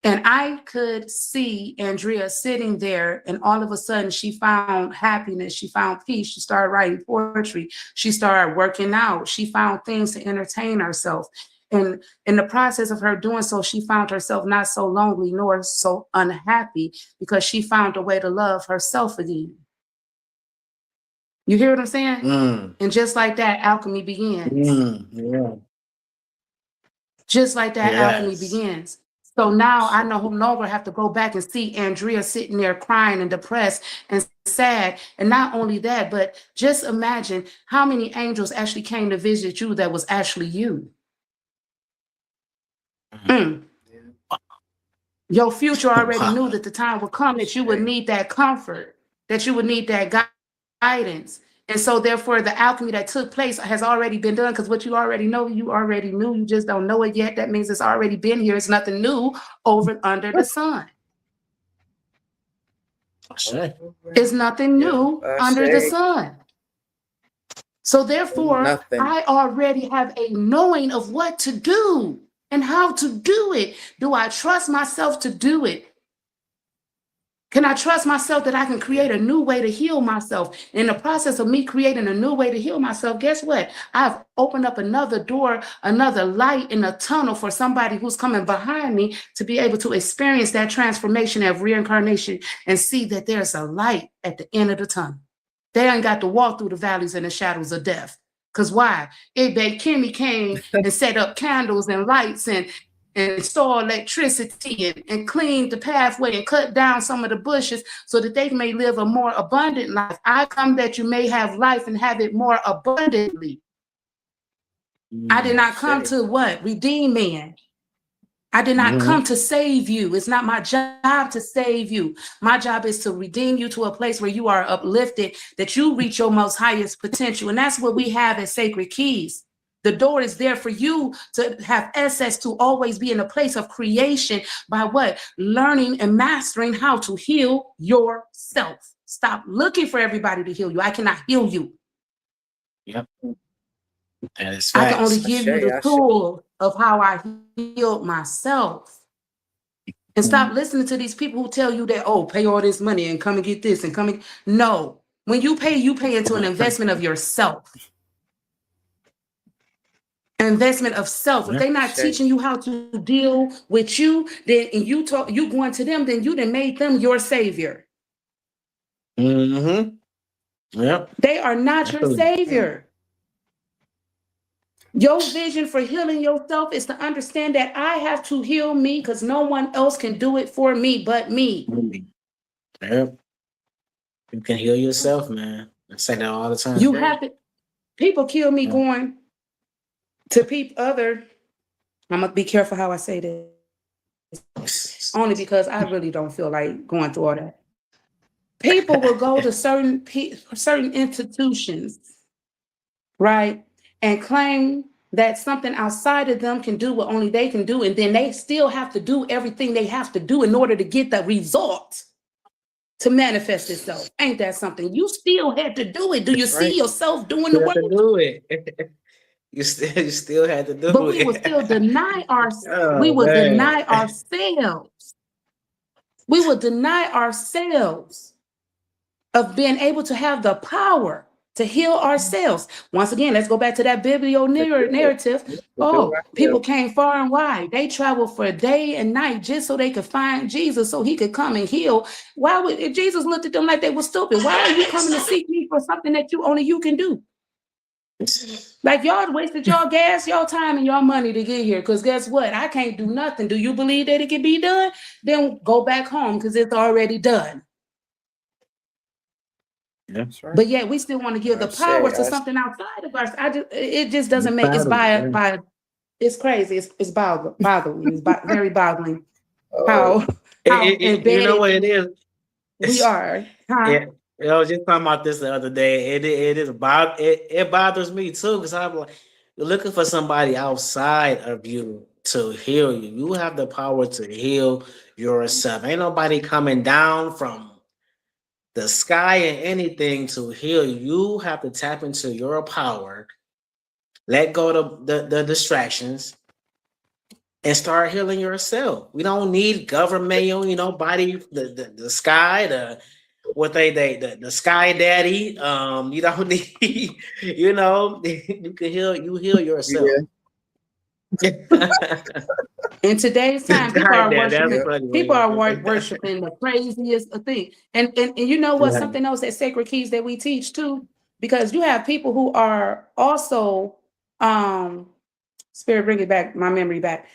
S1: And I could see Andrea sitting there, and all of a sudden she found happiness, she found peace, she started writing poetry, she started working out, she found things to entertain herself. And in the process of her doing so, she found herself not so lonely nor so unhappy because she found a way to love herself again. You hear what I'm saying? And just like that, alchemy begins. Just like that, alchemy begins. So now I no longer have to go back and see Andrea sitting there crying and depressed and sad. And not only that, but just imagine how many angels actually came to visit you that was actually you. Mm. Your future already knew that the time would come that you would need that comfort, that you would need that guidance. And so therefore the alchemy that took place has already been done, because what you already know, you already knew, you just don't know it yet. That means it's already been here. It's nothing new under the sun. It's nothing new under the sun. So therefore,
S3: Nothing.
S1: I already have a knowing of what to do and how to do it. Do I trust myself to do it? Can I trust myself that I can create a new way to heal myself? In the process of me creating a new way to heal myself, guess what? I've opened up another door, another light in a tunnel for somebody who's coming behind me to be able to experience that transformation of reincarnation and see that there's a light at the end of the tunnel. They ain't got to walk through the valleys and the shadows of death. Because why? Kimmy came and set up candles and lights and install electricity and clean the pathway and cut down some of the bushes so that they may live a more abundant life. I come that you may have life and have it more abundantly. I did not come to what? Redeem man. I did not come to save you. It's not my job to save you. My job is to redeem you to a place where you are uplifted, that you reach your most highest potential. And that's what we have at Sacred Keys. The door is there for you to have access to always be in a place of creation by what? Learning and mastering how to heal yourself. Stop looking for everybody to heal you. I cannot heal you.
S2: Yep. That is
S1: I
S2: facts.
S1: can only give you the tool of how I healed myself. And stop listening to these people who tell you that, oh, pay all this money and come and get this and come and... No. When you pay into an investment of yourself. Investment of self. If they're not teaching you how to deal with you, then and you going to them, then you done made them your savior.
S2: Yep.
S1: They are not your savior. Your vision for healing yourself is to understand that I have to heal me because no one else can do it for me but me.
S2: Yep. You can heal yourself, man. I say that all the time.
S1: You have to. People kill me going to other. I'm gonna be careful how I say this. Only because I really don't feel like going through all that. People will go to certain institutions, right, and claim that something outside of them can do what only they can do, and then they still have to do everything they have to do in order to get the result to manifest itself. Ain't that something? You still had to do it. Do you see yourself doing the work?
S2: Do it. You still had to do it.
S1: But we will still deny ourselves. We will deny ourselves. We will deny ourselves of being able to have the power to heal ourselves. Once again, let's go back to that biblical narrative. Oh, people came far and wide. They traveled for day and night just so they could find Jesus so he could come and heal. Why would Jesus looked at them like they were stupid? Why are you coming to seek me for something that only you can do? Like y'all wasted y'all gas, y'all time, and y'all money to get here. Because guess what? I can't do nothing. Do you believe that it can be done? Then go back home because it's already done.
S2: Yeah.
S1: But yet we still want to give the power to something outside of us. It just doesn't make it's it's crazy. It's boggling. It's very boggling. How
S2: you know what it is?
S1: We are.
S2: Yeah. I was just talking about this the other day. It bothers me too, because I'm like, you're looking for somebody outside of you to heal you. You have the power to heal yourself. Ain't nobody coming down from the sky and anything to heal you. You have to tap into your power, let go of the distractions, and start healing yourself. We don't need government, body, the sky, the sky daddy. You don't need, you can heal yourself.
S1: Yeah. In today's time, people are worshiping the craziest thing. And you know what? Something else at Sacred Keys that we teach too, because you have people who are also Spirit, bring it back, my memory back.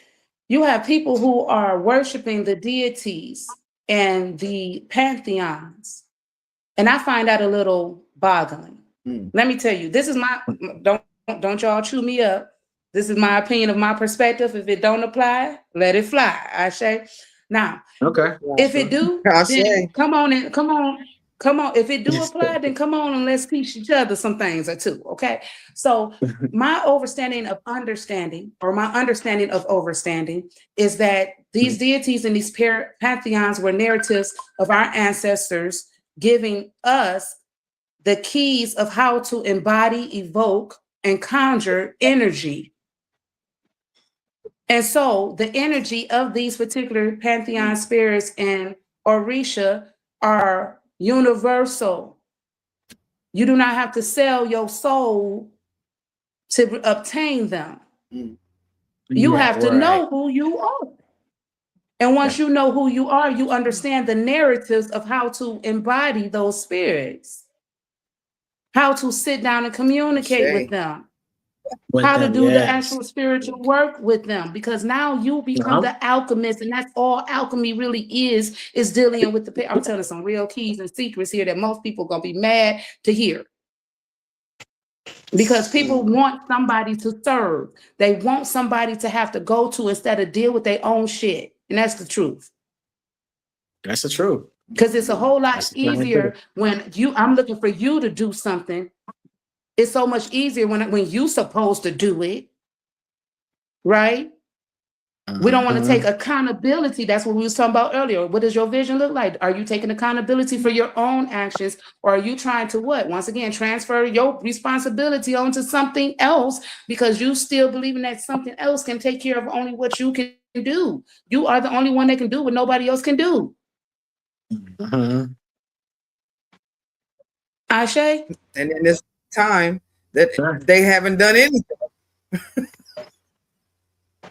S1: You have people who are worshiping the deities and the pantheons. And I find that a little boggling. Let me tell you, this is my, don't y'all chew me up. This is my opinion of my perspective. If it don't apply, let it fly, I say. Now,
S2: Okay.
S1: if it do,
S3: I
S1: then
S3: say.
S1: come on. If it do apply, then come on and let's teach each other some things or two. Okay. So my understanding of overstanding is that these deities and these pantheons were narratives of our ancestors giving us the keys of how to embody, evoke, and conjure energy. And so the energy of these particular pantheon spirits and Orisha are universal. You do not have to sell your soul to obtain them. You have to know who you are. And once you know who you are, you understand the narratives of how to embody those spirits, how to sit down and communicate with them. How to do the actual spiritual work with them, because now you become the alchemist, and that's all alchemy really is dealing with the. I'm telling some real keys and secrets here that most people gonna be mad to hear, because people want somebody to serve. They want somebody to have to go to instead of deal with their own shit, and that's the truth.
S2: That's the truth.
S1: Because it's a whole lot easier when I'm looking for you to do something. It's so much easier when you supposed to do it, right? We don't want to take accountability. That's what we was talking about earlier. What does your vision look like? Are you taking accountability for your own actions, or are you trying to what? Once again, transfer your responsibility onto something else because you still believing that something else can take care of only what you can do. You are the only one that can do what nobody else can do. Ashe?
S3: And in this time that they haven't done anything.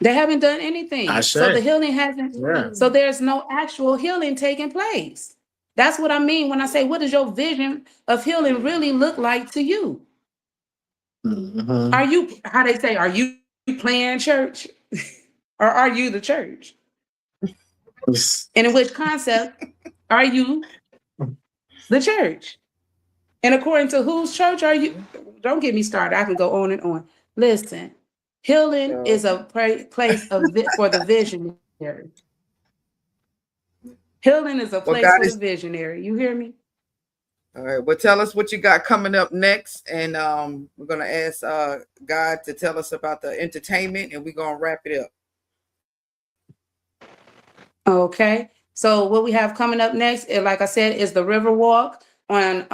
S1: They haven't done anything. So the healing hasn't.
S2: Yeah.
S1: So there's no actual healing taking place. That's what I mean when I say, what does your vision of healing really look like to you? Are you, how they say, are you playing church? Or are you the church? And in which concept are you the church? And according to whose church are you? Don't get me started. I can go on and on. Listen, healing is a place for the visionary. Healing is a place for the visionary. You hear me?
S3: All right. Well, tell us what you got coming up next. And we're going to ask God to tell us about the entertainment, and we're going to wrap it up.
S1: Okay. So what we have coming up next, like I said, is the River Walk on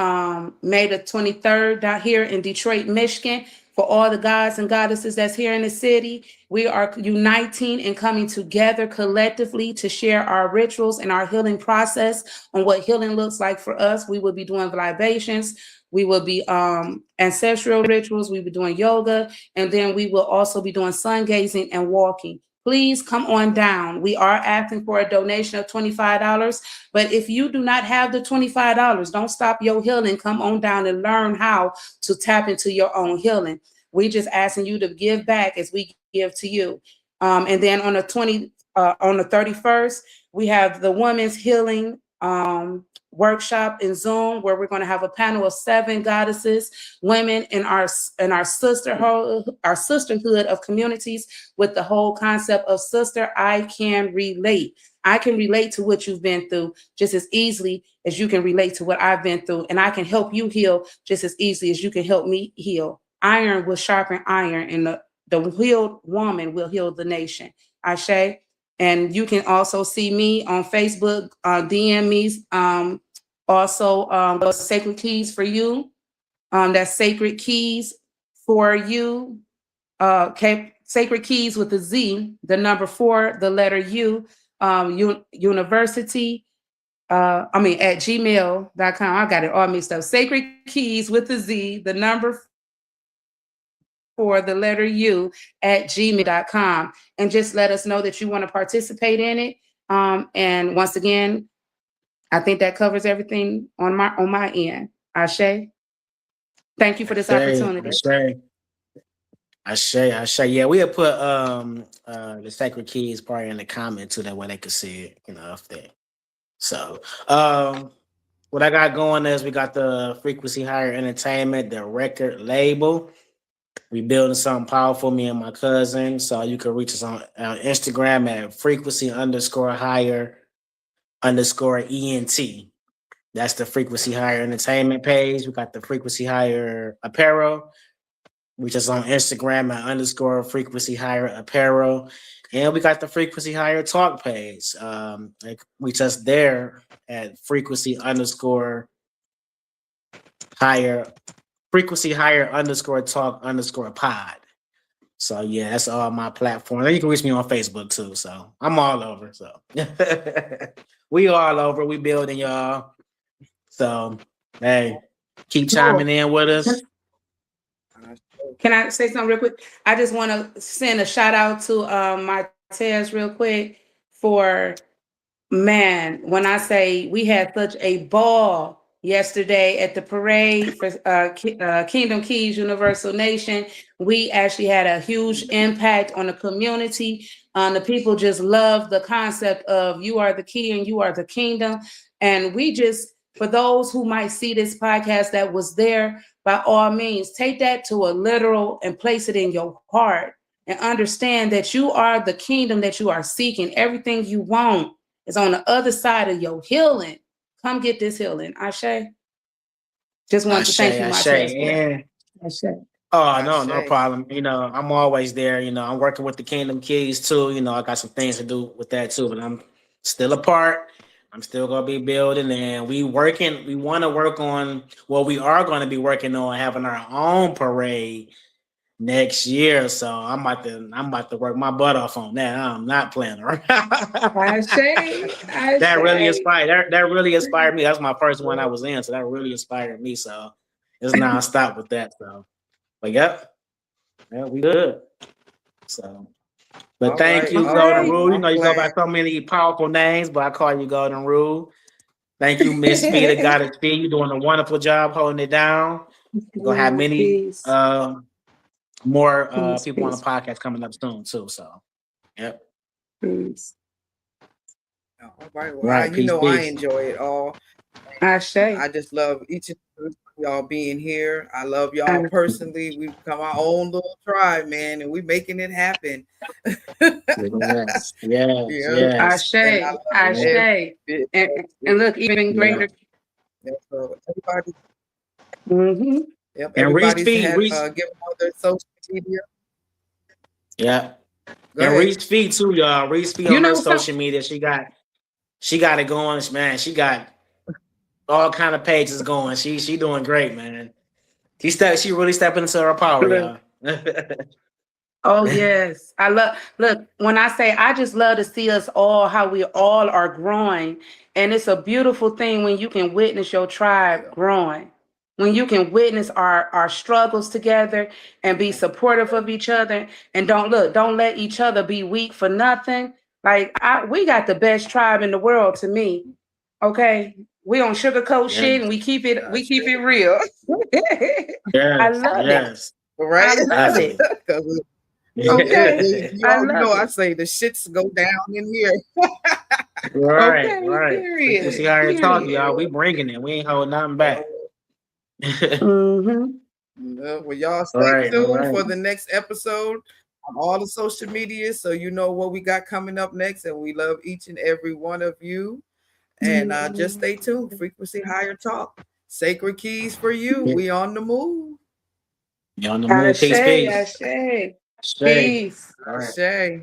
S1: May the 23rd down here in Detroit, Michigan. For all the gods and goddesses that's here in the city, we are uniting and coming together collectively to share our rituals and our healing process on what healing looks like for us. We will be doing libations. We will be ancestral rituals. We will be doing yoga. And then we will also be doing sun gazing and walking. Please come on down. We are asking for a donation of $25. But if you do not have the $25, don't stop your healing. Come on down and learn how to tap into your own healing. We just asking you to give back as we give to you. And then on the 31st, we have the Women's Healing workshop in Zoom, where we're going to have a panel of 7 goddesses, women in our sisterhood of communities, with the whole concept of sister, I can relate. I can relate to what you've been through just as easily as you can relate to what I've been through, and I can help you heal just as easily as you can help me heal. Iron will sharpen iron, and the healed woman will heal the nation. Ashe. And you can also see me on Facebook, DM me. Also, Sacred Keys for You. That's Sacred Keys for You. Sacred Keys with the Z, the number 4, the letter U. University. At gmail.com. I got it all mixed up. Sacred Keys with the Z, the number 4, the letter U, at gmail.com, and just let us know that you want to participate in it. And once again, I think that covers everything on my end. Ashe. Thank you for this opportunity.
S2: Ashe. I share. Yeah, we'll put the Sacred Keys part in the comment too, that way they could see it, if they. So what I got going is we got the Frequency Higher Entertainment, the record label. We building something powerful, me and my cousin. So you can reach us on Instagram at frequency_higher_ENT. That's the Frequency Higher Entertainment page. We got the Frequency Higher Apparel, which is on Instagram at _Frequency Higher Apparel. And we got the Frequency Higher Talk page. We just there at Frequency_Higher Talk_pod. So yeah, that's all my platforms. And you can reach me on Facebook too. So I'm all over. So we all over. We building, y'all. So hey, keep chiming in with us.
S1: Can I say something real quick? I just want to send a shout out to my Tez real quick for, man, when I say we had such a ball yesterday at the parade for Kingdom Keys Universal Nation. We actually had a huge impact on the community. The people just love the concept of you are the key and you are the kingdom. And we just, for those who might see this podcast that was there, by all means, take that to a literal and place it in your heart and understand that you are the kingdom that you are seeking. Everything you want is on the other side of your healing. Come get this healing. Ashe. Just wanted to thank you, my
S2: Ashe.
S1: Ashe.
S2: Oh, no problem. I'm always there. I'm working with the Kingdom Keys too. I got some things to do with that too, but I'm still a part. I'm still gonna be building, and we want to work on. Well, we are going to be working on having our own parade next year. So I'm about to work my butt off on that. I'm not playing around. That really inspired. That really inspired me. That's my first one I was in, so that really inspired me. So it's nonstop with that. So, but yep, yeah, we good. So. But thank you, Golden Rule. You go by so many powerful names, but I call you Golden Rule. Thank you, Miss Speed, the Goddess Speed. You're doing a wonderful job holding it down. We're gonna have many more people on the podcast coming up soon too. So, yep.
S3: Peace. All right. Well, I enjoy it all. I just love each and every y'all being here. I love y'all personally. We've become our own little tribe, man, and we're making it happen.
S2: Yes.
S1: Ashe. And look, even greater.
S3: So everybody.
S1: Mm-hmm.
S3: Yep. Everybody's give all their social media.
S2: Yeah. And Reese Feet too, y'all. Reese Feet on her social media. She got it going, man. She got all kind of pages going. She doing great, man. She really stepping into her power, y'all.
S1: Oh yes. Look, when I say I just love to see us all, how we all are growing. And it's a beautiful thing when you can witness your tribe growing. When you can witness our struggles together and be supportive of each other, and don't let each other be weak for nothing. Like we got the best tribe in the world to me. Okay. We don't sugarcoat shit and we keep it real. I love it.
S3: Right?
S1: I love it.
S3: Okay. I say the shits go down in here.
S2: Right. We see how you're talking, y'all. We bringing it. We ain't holding nothing back.
S3: Well, y'all stay tuned for the next episode on all the social media, so you know what we got coming up next. And we love each and every one of you. And just stay tuned. Frequency Higher Talk. Sacred Keys for you. We on the move.
S2: You on the move. Peace.
S1: Peace.
S2: All right.
S3: Ashe.